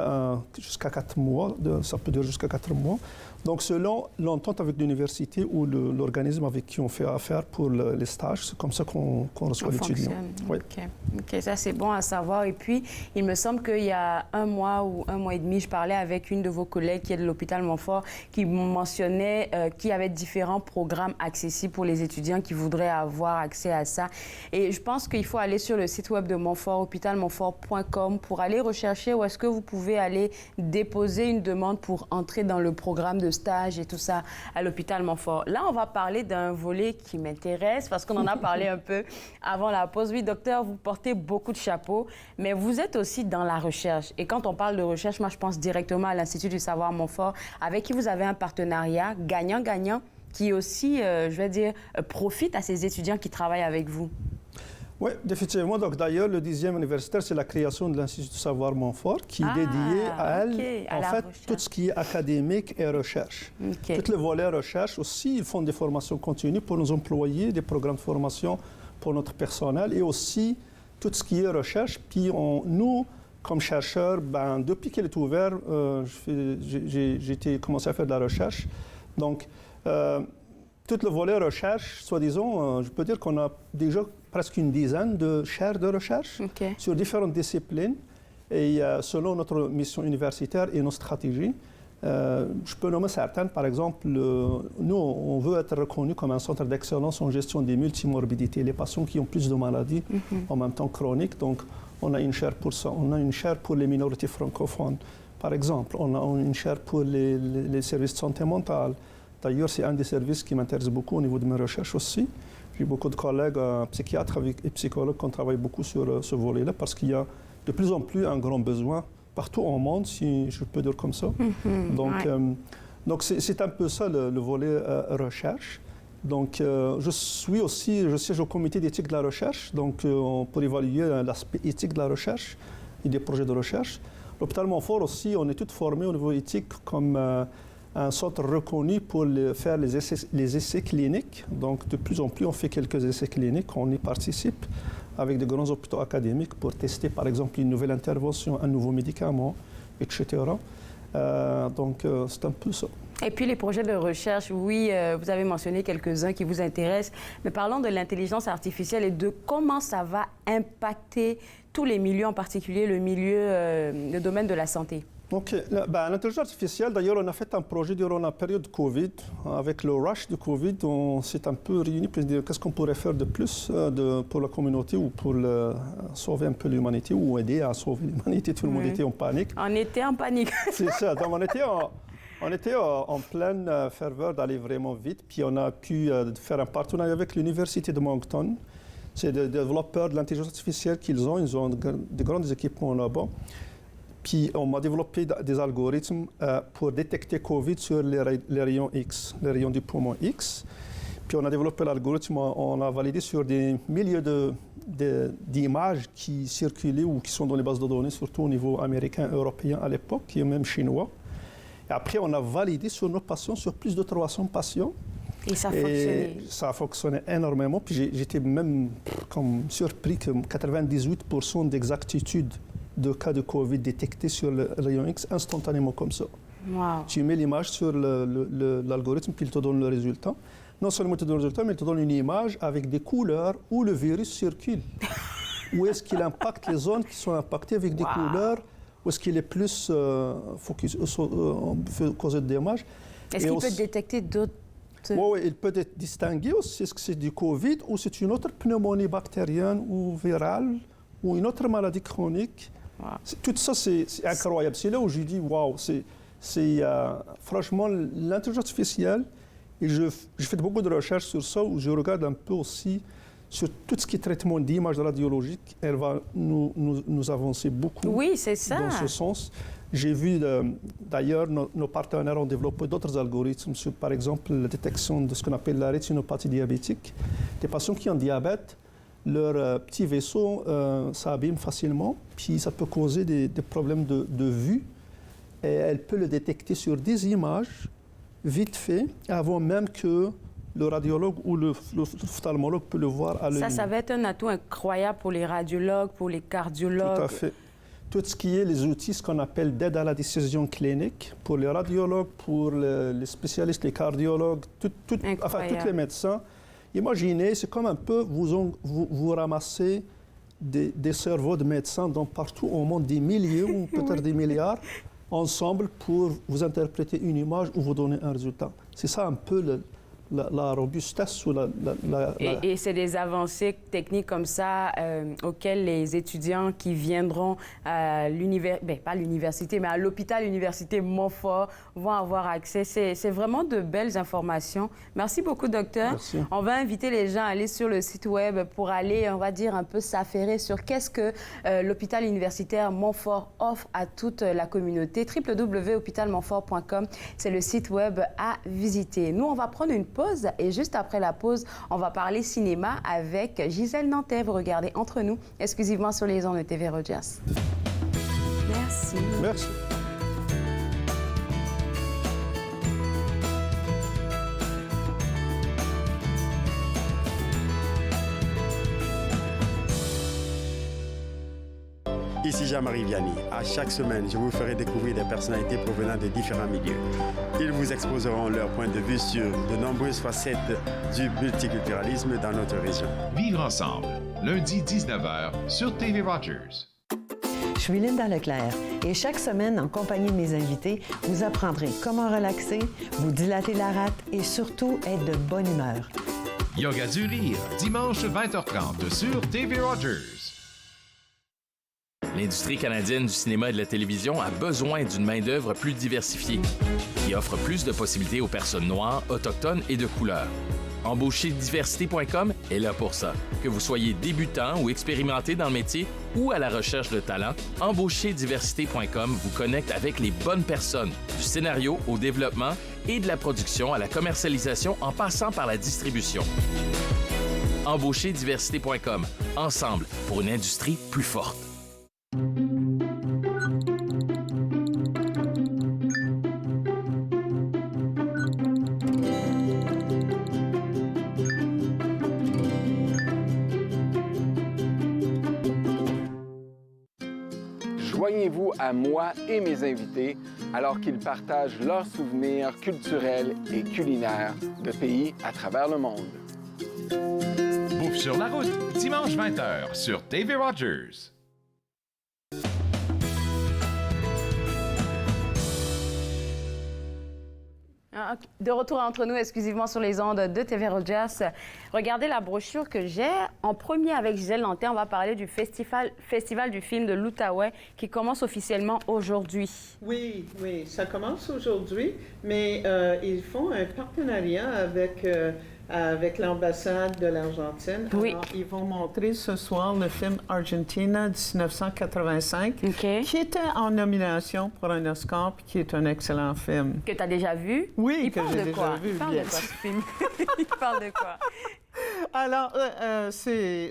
jusqu'à 4 mois. Ça peut durer jusqu'à 4 mois. Donc, selon l'entente avec l'université ou l'organisme avec qui on fait affaire pour les stages, c'est comme ça qu'on reçoit l'étudiant. Oui. OK, ça c'est bon à savoir. Et puis, il me semble qu'il y a 1 mois ou 1 mois et demi, je parlais avec une de vos collègues qui est de l'hôpital Montfort, qui mentionnait qu'il y avait différents programmes accessibles pour les étudiants qui voudraient avoir accès à ça. Et je pense qu'il faut aller sur le site web de Montfort, hôpitalmontfort.com, pour aller rechercher où est-ce que vous pouvez aller déposer une demande pour entrer dans le programme de stage et tout ça à l'hôpital Montfort. Là, on va parler d'un volet qui m'intéresse parce qu'on en a parlé un peu avant la pause. Oui, docteur, vous portez beaucoup de chapeaux, mais vous êtes aussi dans la recherche. Et quand on parle de recherche, moi, je pense directement à l'Institut du savoir Montfort, avec qui vous avez un partenariat gagnant-gagnant qui aussi, je vais dire, profite à ces étudiants qui travaillent avec vous. Oui, définitivement. Donc, d'ailleurs, le 10e anniversaire, c'est la création de l'Institut du savoir Montfort, qui est dédié à elle, en fait, tout ce qui est académique et recherche. Tout le volet recherche aussi, ils font des formations continues pour nos employés, des programmes de formation pour notre personnel, et aussi tout ce qui est recherche. Puis, nous, comme chercheurs, depuis qu'elle est ouverte, j'ai commencé à faire de la recherche. Donc, tout le volet recherche, soi-disant, je peux dire qu'on a déjà presque une dizaine de chaires de recherche sur différentes disciplines. Et selon notre mission universitaire et nos stratégies, je peux nommer certaines. Par exemple, nous, on veut être reconnus comme un centre d'excellence en gestion des multimorbidités, les patients qui ont plus de maladies en même temps chroniques. Donc, on a une chaire pour ça. On a une chaire pour les minorités francophones, par exemple. On a une chaire pour les services de santé mentale. D'ailleurs, c'est un des services qui m'intéresse beaucoup au niveau de mes recherches aussi. J'ai beaucoup de collègues psychiatres et psychologues qui travaillent beaucoup sur ce volet-là parce qu'il y a de plus en plus un grand besoin partout au monde, si je peux dire comme ça. Donc c'est un peu ça le volet recherche. Donc, je siège au comité d'éthique de la recherche, donc pour évaluer l'aspect éthique de la recherche et des projets de recherche. L'hôpital Montfort aussi, on est tous formés au niveau éthique comme un centre reconnu pour faire les essais cliniques. Donc, de plus en plus, on fait quelques essais cliniques, on y participe avec de grands hôpitaux académiques pour tester, par exemple, une nouvelle intervention, un nouveau médicament, etc. Donc, c'est un peu ça. Et puis les projets de recherche, oui, vous avez mentionné quelques-uns qui vous intéressent, mais parlons de l'intelligence artificielle et de comment ça va impacter tous les milieux, en particulier le domaine de la santé. OK. L'intelligence artificielle, d'ailleurs, on a fait un projet durant la période Covid. Avec le rush de Covid, on s'est un peu réunis pour se dire qu'est-ce qu'on pourrait faire de plus pour la communauté ou pour sauver un peu l'humanité ou aider à sauver l'humanité. Tout le monde était en panique. On était en panique. C'est ça. Donc, on était en pleine ferveur d'aller vraiment vite. Puis on a pu faire un partenariat avec l'Université de Moncton. C'est des développeurs de l'intelligence artificielle qu'ils ont. Ils ont de grands équipements là-bas. Puis on a développé des algorithmes pour détecter COVID sur les rayons X, les rayons du poumon X. Puis on a développé l'algorithme, on a validé sur des milliers d'images qui circulaient ou qui sont dans les bases de données, surtout au niveau américain, européen à l'époque, et même chinois. Et après, on a validé sur nos patients, sur plus de 300 patients. Et ça a fonctionné. Ça a fonctionné énormément. Puis j'étais même surpris que 98% d'exactitude de cas de COVID détectés sur le rayon X instantanément comme ça. Wow. Tu mets l'image sur l'algorithme, puis il te donne le résultat. Non seulement il te donne le résultat, mais il te donne une image avec des couleurs où le virus circule. Où est-ce qu'il impacte les zones qui sont impactées avec des couleurs, où est-ce qu'il est plus causé de dommages. Est-ce qu'il peut détecter d'autres... Oui, il peut être distingué aussi, est-ce que c'est du COVID ou c'est une autre pneumonie bactérienne ou virale ou une autre maladie chronique. Wow. Tout ça, c'est incroyable. C'est là où je dis, waouh, franchement, l'intelligence artificielle, et je fais beaucoup de recherches sur ça, où je regarde un peu aussi sur tout ce qui est traitement d'images radiologiques. Elle va nous avancer beaucoup oui, c'est ça. Dans ce sens. J'ai vu, d'ailleurs, nos partenaires ont développé d'autres algorithmes sur, par exemple, la détection de ce qu'on appelle la rétinopathie diabétique. Des patients qui ont diabète, leur petit vaisseau s'abîme facilement, puis ça peut causer des problèmes de vue. Et elle peut le détecter sur des images, vite fait, avant même que le radiologue ou l'ophtalmologue peut le voir à l'œil. Ça va être un atout incroyable pour les radiologues, pour les cardiologues. Tout à fait. Tout ce qui est les outils, ce qu'on appelle d'aide à la décision clinique, pour les radiologues, pour les spécialistes, les cardiologues, tous les médecins. Imaginez, c'est comme un peu, vous ramassez des cerveaux de médecins partout au monde, des milliers ou peut-être des milliards, ensemble pour vous interpréter une image ou vous donner un résultat. C'est ça un peu la robustesse ou Et c'est des avancées techniques comme ça auxquelles les étudiants qui viendront à pas l'université, mais à l'hôpital Université Montfort vont avoir accès. C'est vraiment de belles informations. Merci beaucoup, docteur. Merci. On va inviter les gens à aller sur le site web pour aller, on va dire, un peu s'affairer sur qu'est-ce que l'hôpital universitaire Montfort offre à toute la communauté. www.hôpitalmontfort.com, c'est le site web à visiter. Nous, on va prendre une pause et juste après la pause, on va parler cinéma avec Gisèle Nantais. Vous regardez Entre nous, exclusivement sur les ondes de TV Rogers. Merci. Merci. Ici Jean-Marie Vianney. À chaque semaine, je vous ferai découvrir des personnalités provenant de différents milieux. Ils vous exposeront leur point de vue sur de nombreuses facettes du multiculturalisme dans notre région. Vivre ensemble, lundi 19h sur TV Rogers. Je suis Linda Leclerc et chaque semaine, en compagnie de mes invités, vous apprendrez comment relaxer, vous dilater la rate et surtout être de bonne humeur. Yoga du rire, dimanche 20h30 sur TV Rogers. L'industrie canadienne du cinéma et de la télévision a besoin d'une main-d'œuvre plus diversifiée, qui offre plus de possibilités aux personnes noires, autochtones et de couleur. Embaucherdiversité.com est là pour ça. Que vous soyez débutant ou expérimenté dans le métier ou à la recherche de talent, Embaucherdiversité.com vous connecte avec les bonnes personnes, du scénario au développement et de la production à la commercialisation en passant par la distribution. Embaucherdiversité.com, ensemble pour une industrie plus forte. Joignez-vous à moi et mes invités alors qu'ils partagent leurs souvenirs culturels et culinaires de pays à travers le monde. Bouffe sur la route, dimanche 20h sur TV Rogers. Ah, ok. De retour entre nous exclusivement sur les ondes de TV Rogers. Regardez la brochure que j'ai. En premier avec Gisèle Lantin, on va parler du festival du film de l'Outaouais qui commence officiellement aujourd'hui. Oui, ça commence aujourd'hui, mais ils font un partenariat avec l'ambassade de l'Argentine. Oui. Alors, ils vont montrer ce soir le film Argentina 1985, qui était en nomination pour un Oscar, puis qui est un excellent film. Que tu as déjà vu? Oui, Il que parle j'ai de déjà quoi? vu. Il parle de quoi, ce film? Il parle de quoi? Alors, c'est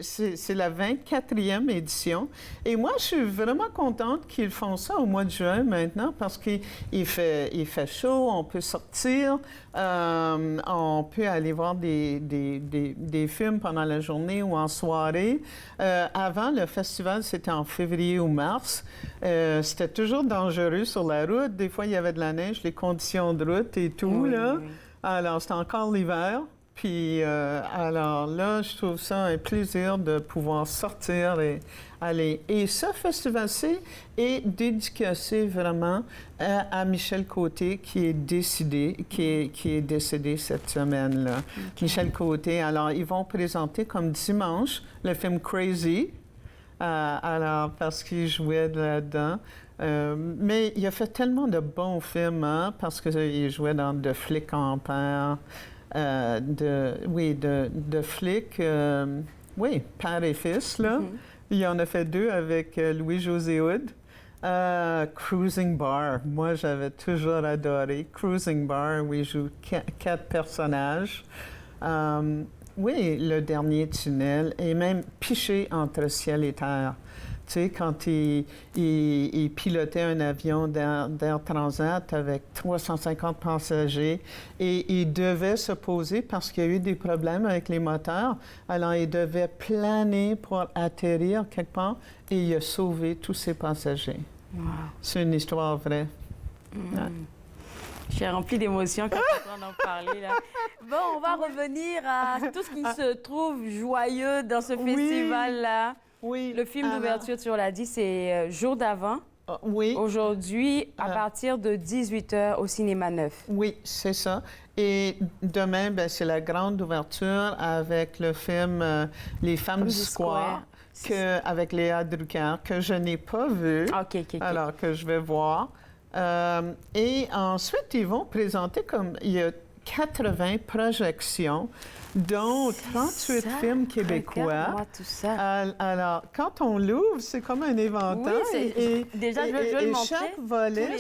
la 24e édition. Et moi, je suis vraiment contente qu'ils font ça au mois de juin maintenant parce qu'il fait chaud, on peut sortir, on peut aller voir des films pendant la journée ou en soirée. Avant, le festival, c'était en février ou mars. C'était toujours dangereux sur la route. Des fois, il y avait de la neige, les conditions de route et tout, là. Oui. Alors, c'était encore l'hiver. Puis, alors là, je trouve ça un plaisir de pouvoir sortir et aller. Et ce festival-ci est dédicacé vraiment à Michel Côté, qui est décédé cette semaine-là. Okay. Michel Côté, alors, ils vont présenter comme dimanche le film Crazy, alors, parce qu'il jouait là-dedans. Mais il a fait tellement de bons films, hein, parce qu'il jouait dans De flics en père. De flics, oui, père et fils, là. Il en a fait 2 avec Louis-José Hood. Cruising Bar, moi, j'avais toujours adoré. Cruising Bar, où il joue 4 personnages. Oui, Le Dernier Tunnel, et même Piché entre ciel et terre. Tu sais, quand il pilotait un avion d'Air Transat avec 350 passagers et il devait se poser parce qu'il y a eu des problèmes avec les moteurs. Alors, il devait planer pour atterrir quelque part et il a sauvé tous ses passagers. Wow. C'est une histoire vraie. Ouais. Je suis remplie d'émotions quand je suis en train d'en parler, là. Bon, on va revenir à tout ce qui se trouve joyeux dans ce festival-là. Oui. Le film d'ouverture, tu l'as dit, c'est Jour d'avant. Oui. Aujourd'hui, à partir de 18h au Cinéma Neuf. Oui, c'est ça. Et demain, ben, c'est la grande ouverture avec le film Les Femmes du Square, avec Léa Drucker, que je n'ai pas vu. Alors que je vais voir. Et ensuite, ils vont présenter il y a 80 projections, dont 38 films québécois. Regarde-moi tout ça. Alors, quand on l'ouvre, c'est comme un éventail. Oui, déjà, je veux le montrer. Chaque volet,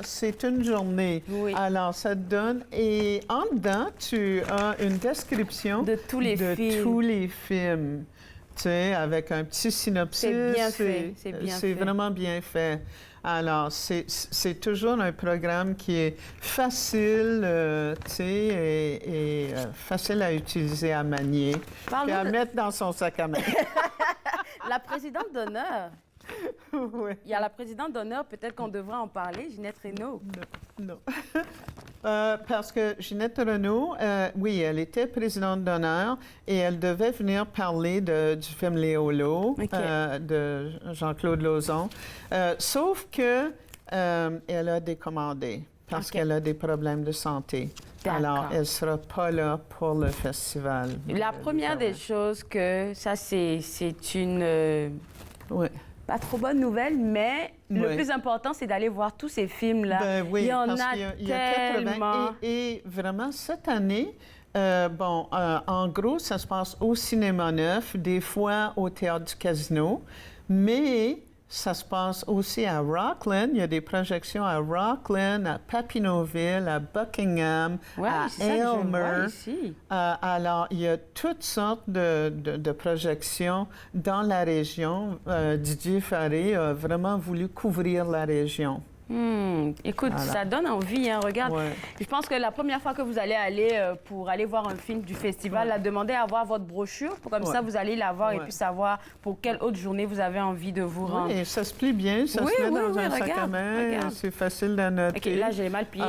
c'est une journée. Oui. Alors, ça te donne... Et en dedans, tu as une description de tous les films. Tu sais, avec un petit synopsis. C'est bien fait. C'est vraiment bien fait. Alors, c'est toujours un programme qui est facile, tu sais, et facile à utiliser, à manier, et à mettre dans son sac à main. La présidente d'honneur. Oui. Il y a la présidente d'honneur, peut-être qu'on devrait en parler, Ginette Renault. Non. Parce que Ginette Renault, oui, elle était présidente d'honneur et elle devait venir parler du film Léolo de Jean-Claude Lauzon. Sauf que elle a décommandé parce qu'elle a des problèmes de santé. Alors, elle ne sera pas là pour le festival. La première des choses que ça, c'est une... Pas trop bonne nouvelle, mais le plus important, c'est d'aller voir tous ces films-là. Ben oui, il y en parce a qu'il y a tellement. 80. Et vraiment, cette année, en gros, ça se passe au Cinéma Neuf, des fois au Théâtre du Casino, mais ça se passe aussi à Rockland. Il y a des projections à Rockland, à Papineauville, à Buckingham, à Aylmer. Alors, il y a toutes sortes de projections dans la région. Didier Farré a vraiment voulu couvrir la région. Écoute, ça donne envie, hein, regarde. Je pense que la première fois que vous allez aller pour aller voir un film du festival, demandez à avoir votre brochure, comme ça vous allez la voir et puis savoir pour quelle autre journée vous avez envie de vous rendre. Et ça se plie bien, ça se met dans un sac à main, c'est facile d'à noter. OK, là j'ai mal plié.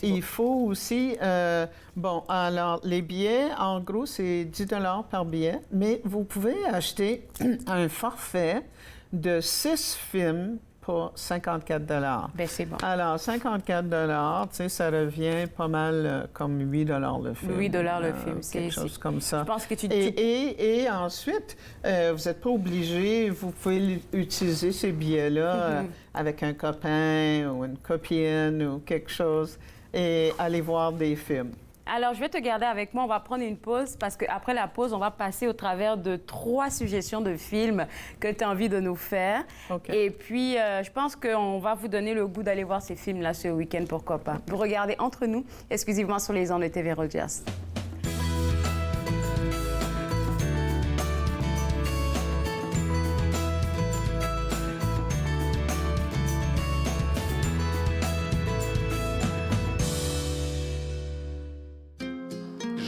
Il faut aussi, alors les billets, en gros, c'est 10 $ par billet, mais vous pouvez acheter un forfait de 6 films pour 54 $. Ben, c'est bon. Alors, 54 $, tu sais, ça revient pas mal comme 8 $ le film. 8 $ le film, c'est quelque chose comme ça. Je pense que tu Et ensuite, vous n'êtes pas obligé, vous pouvez utiliser ces billets-là avec un copain ou une copine ou quelque chose et aller voir des films. Alors, je vais te garder avec moi. On va prendre une pause parce qu'après la pause, on va passer au travers de 3 suggestions de films que tu as envie de nous faire. Okay. Et puis, je pense qu'on va vous donner le goût d'aller voir ces films-là ce week-end, pourquoi pas. Vous regardez Entre nous, exclusivement sur les ondes de TV Rogers.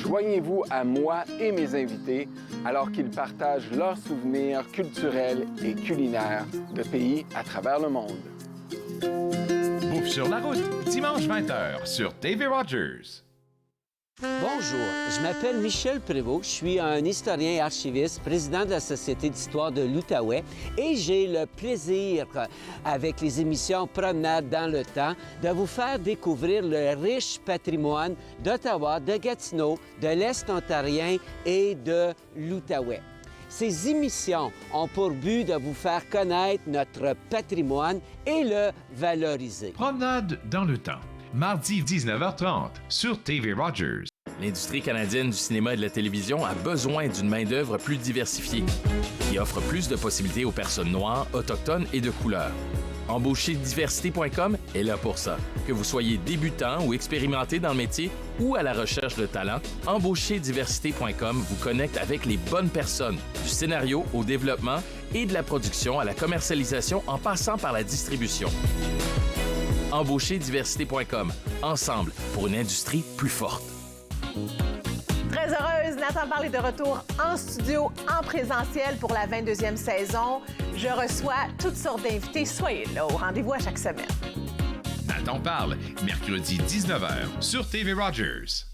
Joignez-vous à moi et mes invités alors qu'ils partagent leurs souvenirs culturels et culinaires de pays à travers le monde. Bouffe sur la route, dimanche 20h sur TV Rogers. Bonjour, je m'appelle Michel Prévost, je suis un historien et archiviste, président de la Société d'histoire de l'Outaouais et j'ai le plaisir, avec les émissions Promenade dans le temps, de vous faire découvrir le riche patrimoine d'Ottawa, de Gatineau, de l'Est ontarien et de l'Outaouais. Ces émissions ont pour but de vous faire connaître notre patrimoine et le valoriser. Promenade dans le temps, mardi 19h30 sur TV Rogers. L'industrie canadienne du cinéma et de la télévision a besoin d'une main-d'œuvre plus diversifiée, qui offre plus de possibilités aux personnes noires, autochtones et de couleur. Embaucherdiversité.com est là pour ça. Que vous soyez débutant ou expérimenté dans le métier ou à la recherche de talent, Embaucherdiversité.com vous connecte avec les bonnes personnes, du scénario au développement et de la production à la commercialisation en passant par la distribution. Embaucherdiversité.com. Ensemble pour une industrie plus forte. Très heureuse, Nathan Parle est de retour en studio, en présentiel pour la 22e saison. Je reçois toutes sortes d'invités. Soyez là au rendez-vous à chaque semaine. Nathan Parle, mercredi 19h sur TV Rogers.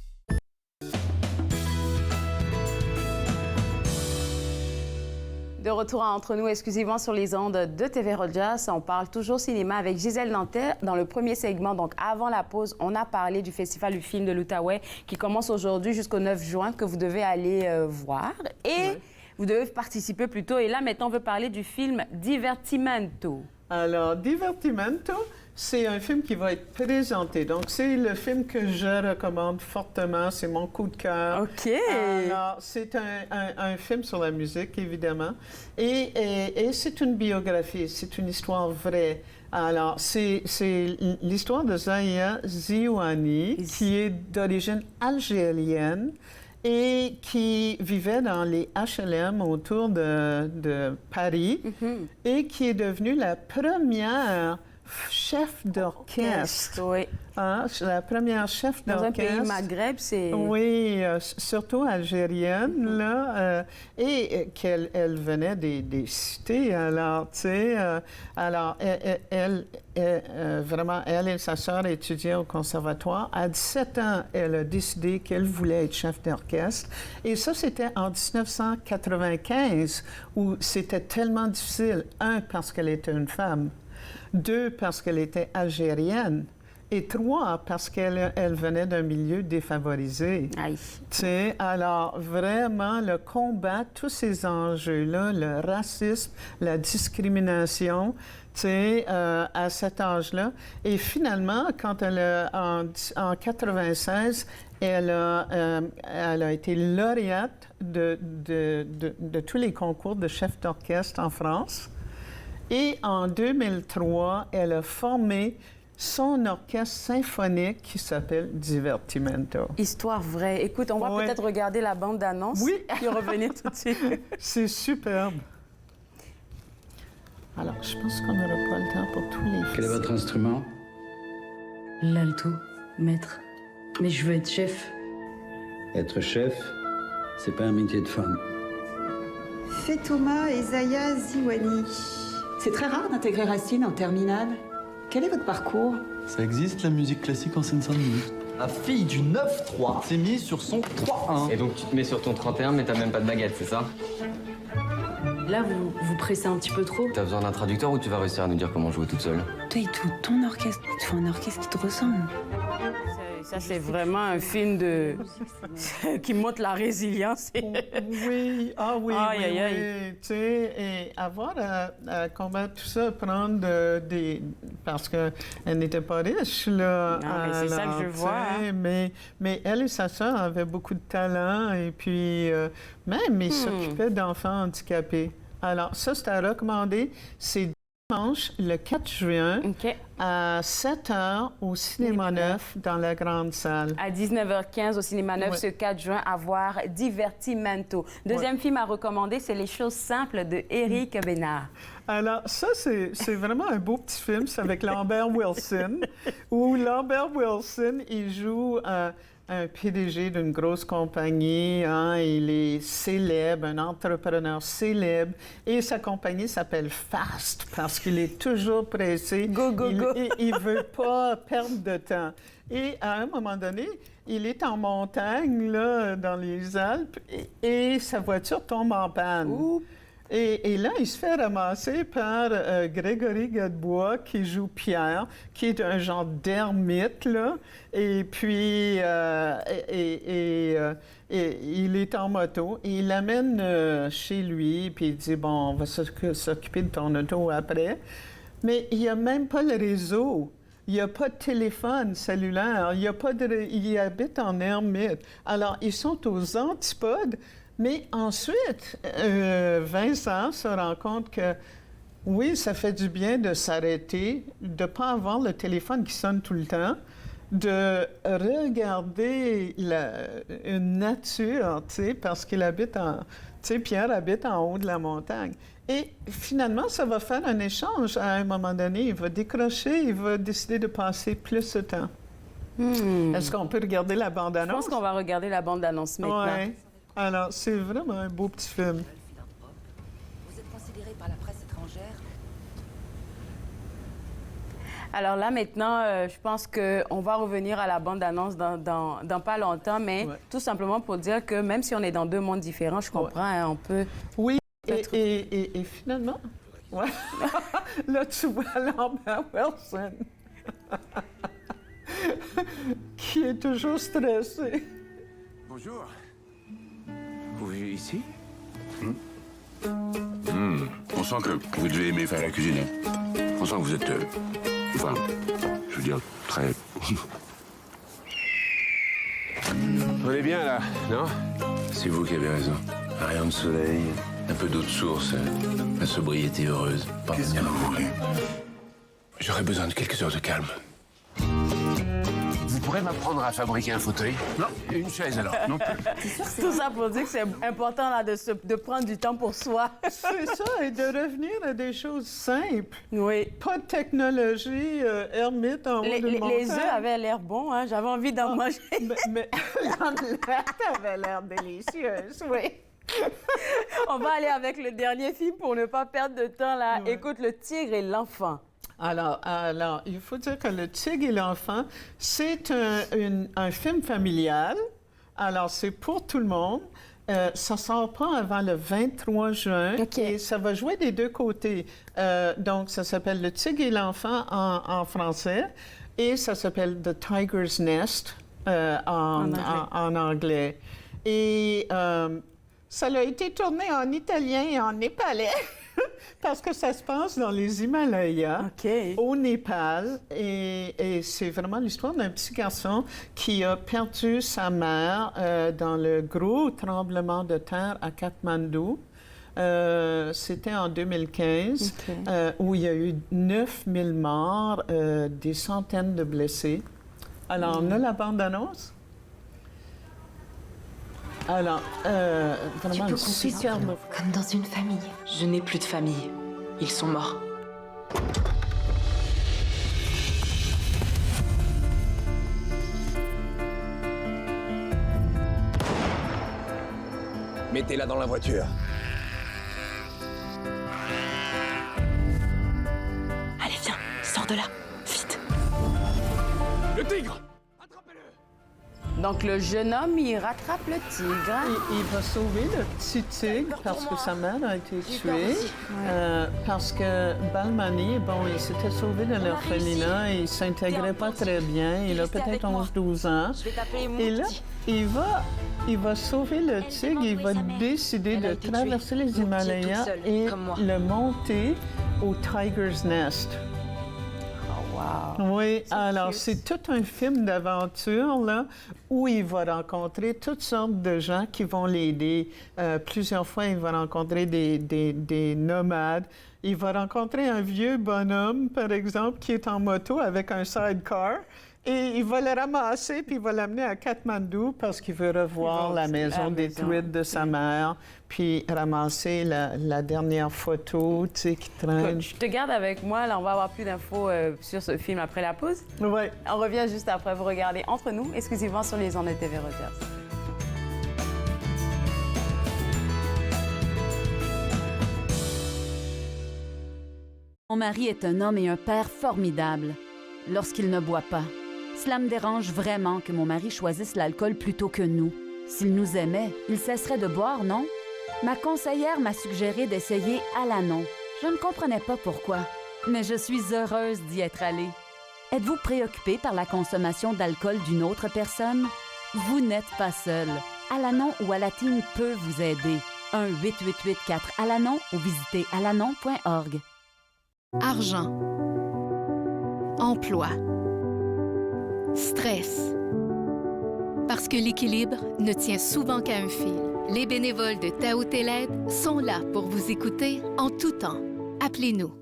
De retour à Entre nous, exclusivement sur les ondes de TV Rogers. On parle toujours cinéma avec Gisèle Nanterre. Dans le premier segment, donc avant la pause, on a parlé du Festival du film de l'Outaouais qui commence aujourd'hui jusqu'au 9 juin, que vous devez aller voir. Et vous devez participer plutôt. Et là, maintenant, on veut parler du film Divertimento. Alors, Divertimento, c'est un film qui va être présenté. Donc, c'est le film que je recommande fortement. C'est mon coup de cœur. OK. Alors, c'est un film sur la musique, évidemment. Et c'est une biographie. C'est une histoire vraie. Alors, c'est l'histoire de Zahia Ziouani, qui est d'origine algérienne et qui vivait dans les HLM autour de Paris et qui est devenue la première chef d'orchestre. Oui. Hein, la première chef d'orchestre. Dans un pays Maghreb, c'est... Oui, surtout algérienne, là. Et qu'elle venait des cités, alors, tu sais. Alors, vraiment, elle et sa sœur étudiaient au conservatoire. À 17 ans, elle a décidé qu'elle voulait être chef d'orchestre. Et ça, c'était en 1995, où c'était tellement difficile. 1, parce qu'elle était une femme. 2, parce qu'elle était algérienne. Et 3, parce qu'elle venait d'un milieu défavorisé. Aïe. Tu sais, alors vraiment, le combat, tous ces enjeux-là, le racisme, la discrimination, tu sais, à cet âge-là. Et finalement, quand en 96, elle a été lauréate de tous les concours de chef d'orchestre en France. Et en 2003, elle a formé son orchestre symphonique qui s'appelle Divertimento. Histoire vraie. Écoute, on va peut-être regarder la bande d'annonce et revenir tout de suite. C'est superbe. Alors, je pense qu'on n'aura pas le temps pour tous les fils. Quel est votre instrument? L'alto, maître. Mais je veux être chef. Être chef, c'est pas un métier de femme. Fetouma et Zahia Ziouani. C'est très rare d'intégrer Racine en terminale. Quel est votre parcours? Ça existe, la musique classique en Seine-Saint-Denis. La fille du 9-3 s'est mise sur son 3-1. Et donc tu te mets sur ton 31, mais t'as même pas de baguette, c'est ça? Là, vous pressez un petit peu trop. T'as besoin d'un traducteur ou tu vas réussir à nous dire comment jouer toute seule? Toi et tout ton orchestre, il faut un orchestre qui te ressemble. Ça, c'est vraiment un film qui montre la résilience. Oui, oui, Aïe, oui, aïe, aïe. oui. Tu sais, et avoir à combattre tout ça, prendre des... Parce qu'elle n'était pas riche, là. Non, mais c'est ça que je vois, tu sais, hein. Mais elle et sa sœur avaient beaucoup de talent, et puis même, ils s'occupaient d'enfants handicapés. Alors, ça, c'était à recommander. C'est dimanche, le 4 juin, à 7 h au Cinéma Neuf, dans la grande salle. À 19h15 au Cinéma Neuf, Ouais. ce 4 juin, à voir Divertimento. Deuxième film à recommander, c'est Les choses simples de Éric Bénard. Alors, ça, c'est vraiment un beau petit film. C'est avec Lambert Wilson, où Lambert Wilson, il joue un PDG d'une grosse compagnie. Hein, il est célèbre, un entrepreneur célèbre. Et sa compagnie s'appelle Fast parce qu'il est toujours pressé. Go, go, go! Il ne veut pas perdre de temps. Et à un moment donné, il est en montagne, là, dans les Alpes, et sa voiture tombe en panne. Et là, il se fait ramasser par Grégory Gadebois, qui joue Pierre, qui est un genre d'ermite, là. Et puis, il est en moto, et il l'amène chez lui, puis il dit, bon, on va s'occuper de ton auto après. Mais il n'y a même pas le réseau. Il n'y a pas de téléphone cellulaire. Il habite en ermite. Alors, ils sont aux antipodes. Mais ensuite, Vincent se rend compte que, oui, ça fait du bien de s'arrêter, de ne pas avoir le téléphone qui sonne tout le temps, de regarder une nature, tu sais, parce qu'il habite en... Tu sais, Pierre habite en haut de la montagne. Et finalement, ça va faire un échange à un moment donné. Il va décrocher, il va décider de passer plus de temps. Est-ce qu'on peut regarder la bande-annonce? Je pense qu'on va regarder la bande-annonce maintenant. Ouais. Alors, c'est vraiment un beau petit film. Vous êtes considéré par la presse étrangère. Alors là, maintenant, je pense qu'on va revenir à la bande-annonce dans pas longtemps, mais tout simplement pour dire que même si on est dans deux mondes différents, je comprends, hein, on peut... Oui, et finalement, ouais. Là, tu vois Lambert Wilson, qui est toujours stressé. Bonjour. Vous vivez ici? On sent que vous devez aimer faire la cuisine. Hein. On sent que vous êtes... enfin, je veux dire, très... On est bien, là, non? C'est vous qui avez raison. Un rayon de soleil, un peu d'eau de source, la sobriété heureuse. Qu'est-ce que vous voulez? J'aurais besoin de quelques heures de calme. Vous pourrez m'apprendre à fabriquer un fauteuil? Non. Une chaise, alors? Non. Tout ça pour dire que c'est important là, de prendre du temps pour soi. C'est ça, et de revenir à des choses simples. Oui. Pas de technologie ermite en haut de montagne. Les œufs avaient l'air bons, hein? J'avais envie d'en manger. Mais l'omelette avait l'air délicieuse, oui. On va aller avec le dernier film pour ne pas perdre de temps là. Ouais. Écoute, Le Tigre et l'Enfant. Alors, il faut dire que Le Tigre et l'Enfant, c'est un film familial. Alors, c'est pour tout le monde. Ça sort pas avant le 23 juin. Et ça va jouer des deux côtés. Donc, ça s'appelle Le Tigre et l'Enfant en français. Et ça s'appelle The Tiger's Nest en anglais. Et ça a été tourné en italien et en népalais. Parce que ça se passe dans les Himalayas, au Népal, et c'est vraiment l'histoire d'un petit garçon qui a perdu sa mère dans le gros tremblement de terre à Katmandou. C'était en 2015, où il y a eu 9000 morts, des centaines de blessés. Alors, on a la bande-annonce. Alors, vraiment une superbe... Comme dans une famille. Je n'ai plus de famille. Ils sont morts. Mettez-la dans la voiture. Allez, viens, sors de là, vite. Le tigre! Donc, le jeune homme, il rattrape le tigre. Il va sauver le petit tigre parce que sa mère a été tuée. Parce que Balmani, bon, il s'était sauvé de l'orphelinat et il ne s'intégrait pas très bien. Il a peut-être 11-12 ans. Et là, il va sauver le tigre. Il va décider de traverser les Himalayas et le monter au Tiger's Nest. Wow. Oui, alors c'est tout un film d'aventure là, où il va rencontrer toutes sortes de gens qui vont l'aider. Plusieurs fois, il va rencontrer des nomades. Il va rencontrer un vieux bonhomme, par exemple, qui est en moto avec un sidecar. Et il va le ramasser, puis il va l'amener à Katmandou parce qu'il veut revoir la maison détruite de sa mère, puis ramasser la dernière photo, tu sais, qui traîne. Je te garde avec moi. Là, on va avoir plus d'infos sur ce film après la pause. Oui. On revient juste après. Vous regardez Entre nous, exclusivement sur les ondes de TV Rogers. Mon mari est un homme et un père formidables lorsqu'il ne boit pas. Cela me dérange vraiment que mon mari choisisse l'alcool plutôt que nous. S'il nous aimait, il cesserait de boire, non? Ma conseillère m'a suggéré d'essayer Alanon. Je ne comprenais pas pourquoi, mais je suis heureuse d'y être allée. Êtes-vous préoccupé par la consommation d'alcool d'une autre personne? Vous n'êtes pas seul. Alanon ou Alatine peut vous aider. 1-888-4-ALANON ou visitez alanon.org. Argent. Emploi. Stress. Parce que l'équilibre ne tient souvent qu'à un fil. Les bénévoles de Tao Télède sont là pour vous écouter en tout temps. Appelez-nous.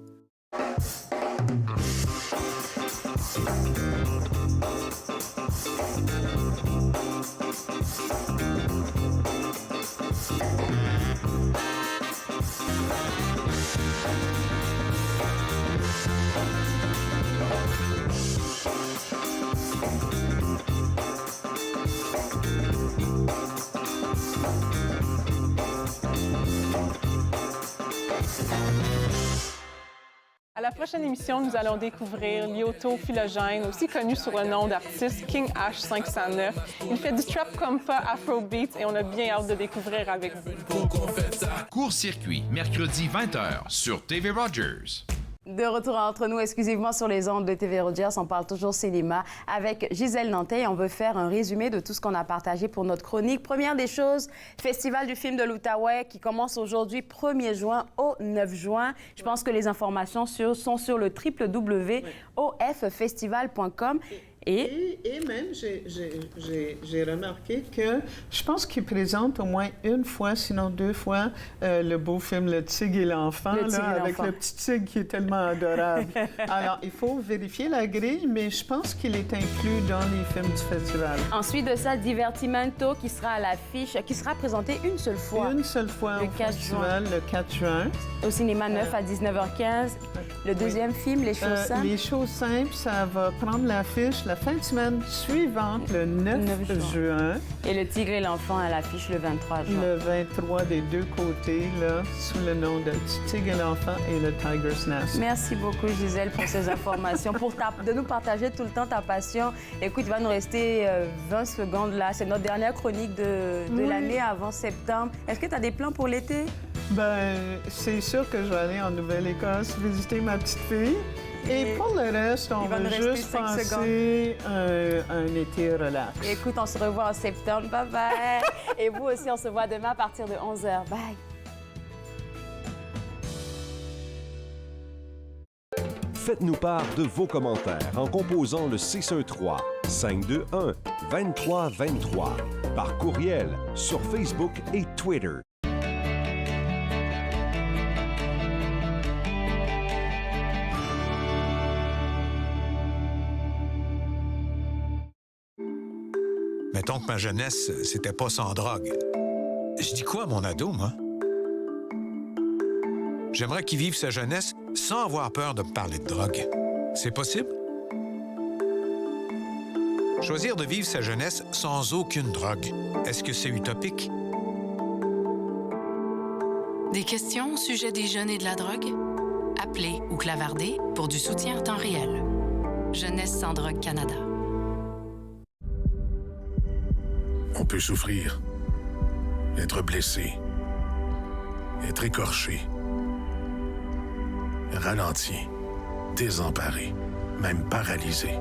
À la prochaine émission, nous allons découvrir Lyoto Philogène, aussi connu sous le nom d'artiste King H 509. Il fait du trap compa afrobeat et on a bien hâte de découvrir avec vous. Court-circuit, mercredi 20h sur TV Rogers. De retour entre nous exclusivement sur les ondes de TV Rogers, on parle toujours cinéma avec Gisèle Nantais et on veut faire un résumé de tout ce qu'on a partagé pour notre chronique. Première des choses, Festival du film de l'Outaouais qui commence aujourd'hui 1er juin au 9 juin. Je pense que les informations sont sur le www.offestival.com. Et même, j'ai remarqué que je pense qu'il présente au moins une fois, sinon 2 fois, le beau film Le Tigre et l'Enfant, avec le petit tigre qui est tellement adorable. Alors, il faut vérifier la grille, mais je pense qu'il est inclus dans les films du festival. Ensuite de ça, Divertimento qui sera à l'affiche, qui sera présenté une seule fois. Une seule fois le au 4 festival, le 4 juin. Au cinéma 9 à 19h15. Le deuxième film, Les choses simples. Les choses simples, ça va prendre l'affiche la fin de semaine suivante, le 9 juin. Et Le Tigre et l'Enfant à l'affiche le 23 juin. Le 23 des deux côtés, là, sous le nom de Tigre et l'Enfant et le Tiger's Nest. Merci beaucoup, Gisèle, pour ces informations, de nous partager tout le temps ta passion. Écoute, il va nous rester 20 secondes là. C'est notre dernière chronique de l'année avant septembre. Est-ce que tu as des plans pour l'été? Ben, c'est sûr que je vais aller en Nouvelle-Écosse visiter ma petite fille. Et pour le reste, on va juste passer un été relax. Écoute, on se revoit en septembre. Bye-bye! Et vous aussi, on se voit demain à partir de 11h. Bye! Faites-nous part de vos commentaires en composant le 613-521-2323 par courriel sur Facebook et Twitter. Mettons que ma jeunesse, c'était pas sans drogue. Je dis quoi à mon ado, moi? J'aimerais qu'il vive sa jeunesse sans avoir peur de me parler de drogue. C'est possible? Choisir de vivre sa jeunesse sans aucune drogue, est-ce que c'est utopique? Des questions au sujet des jeunes et de la drogue? Appelez ou clavardez pour du soutien en temps réel. Jeunesse sans drogue Canada. On peut souffrir, être blessé, être écorché, ralenti, désemparé, même paralysé.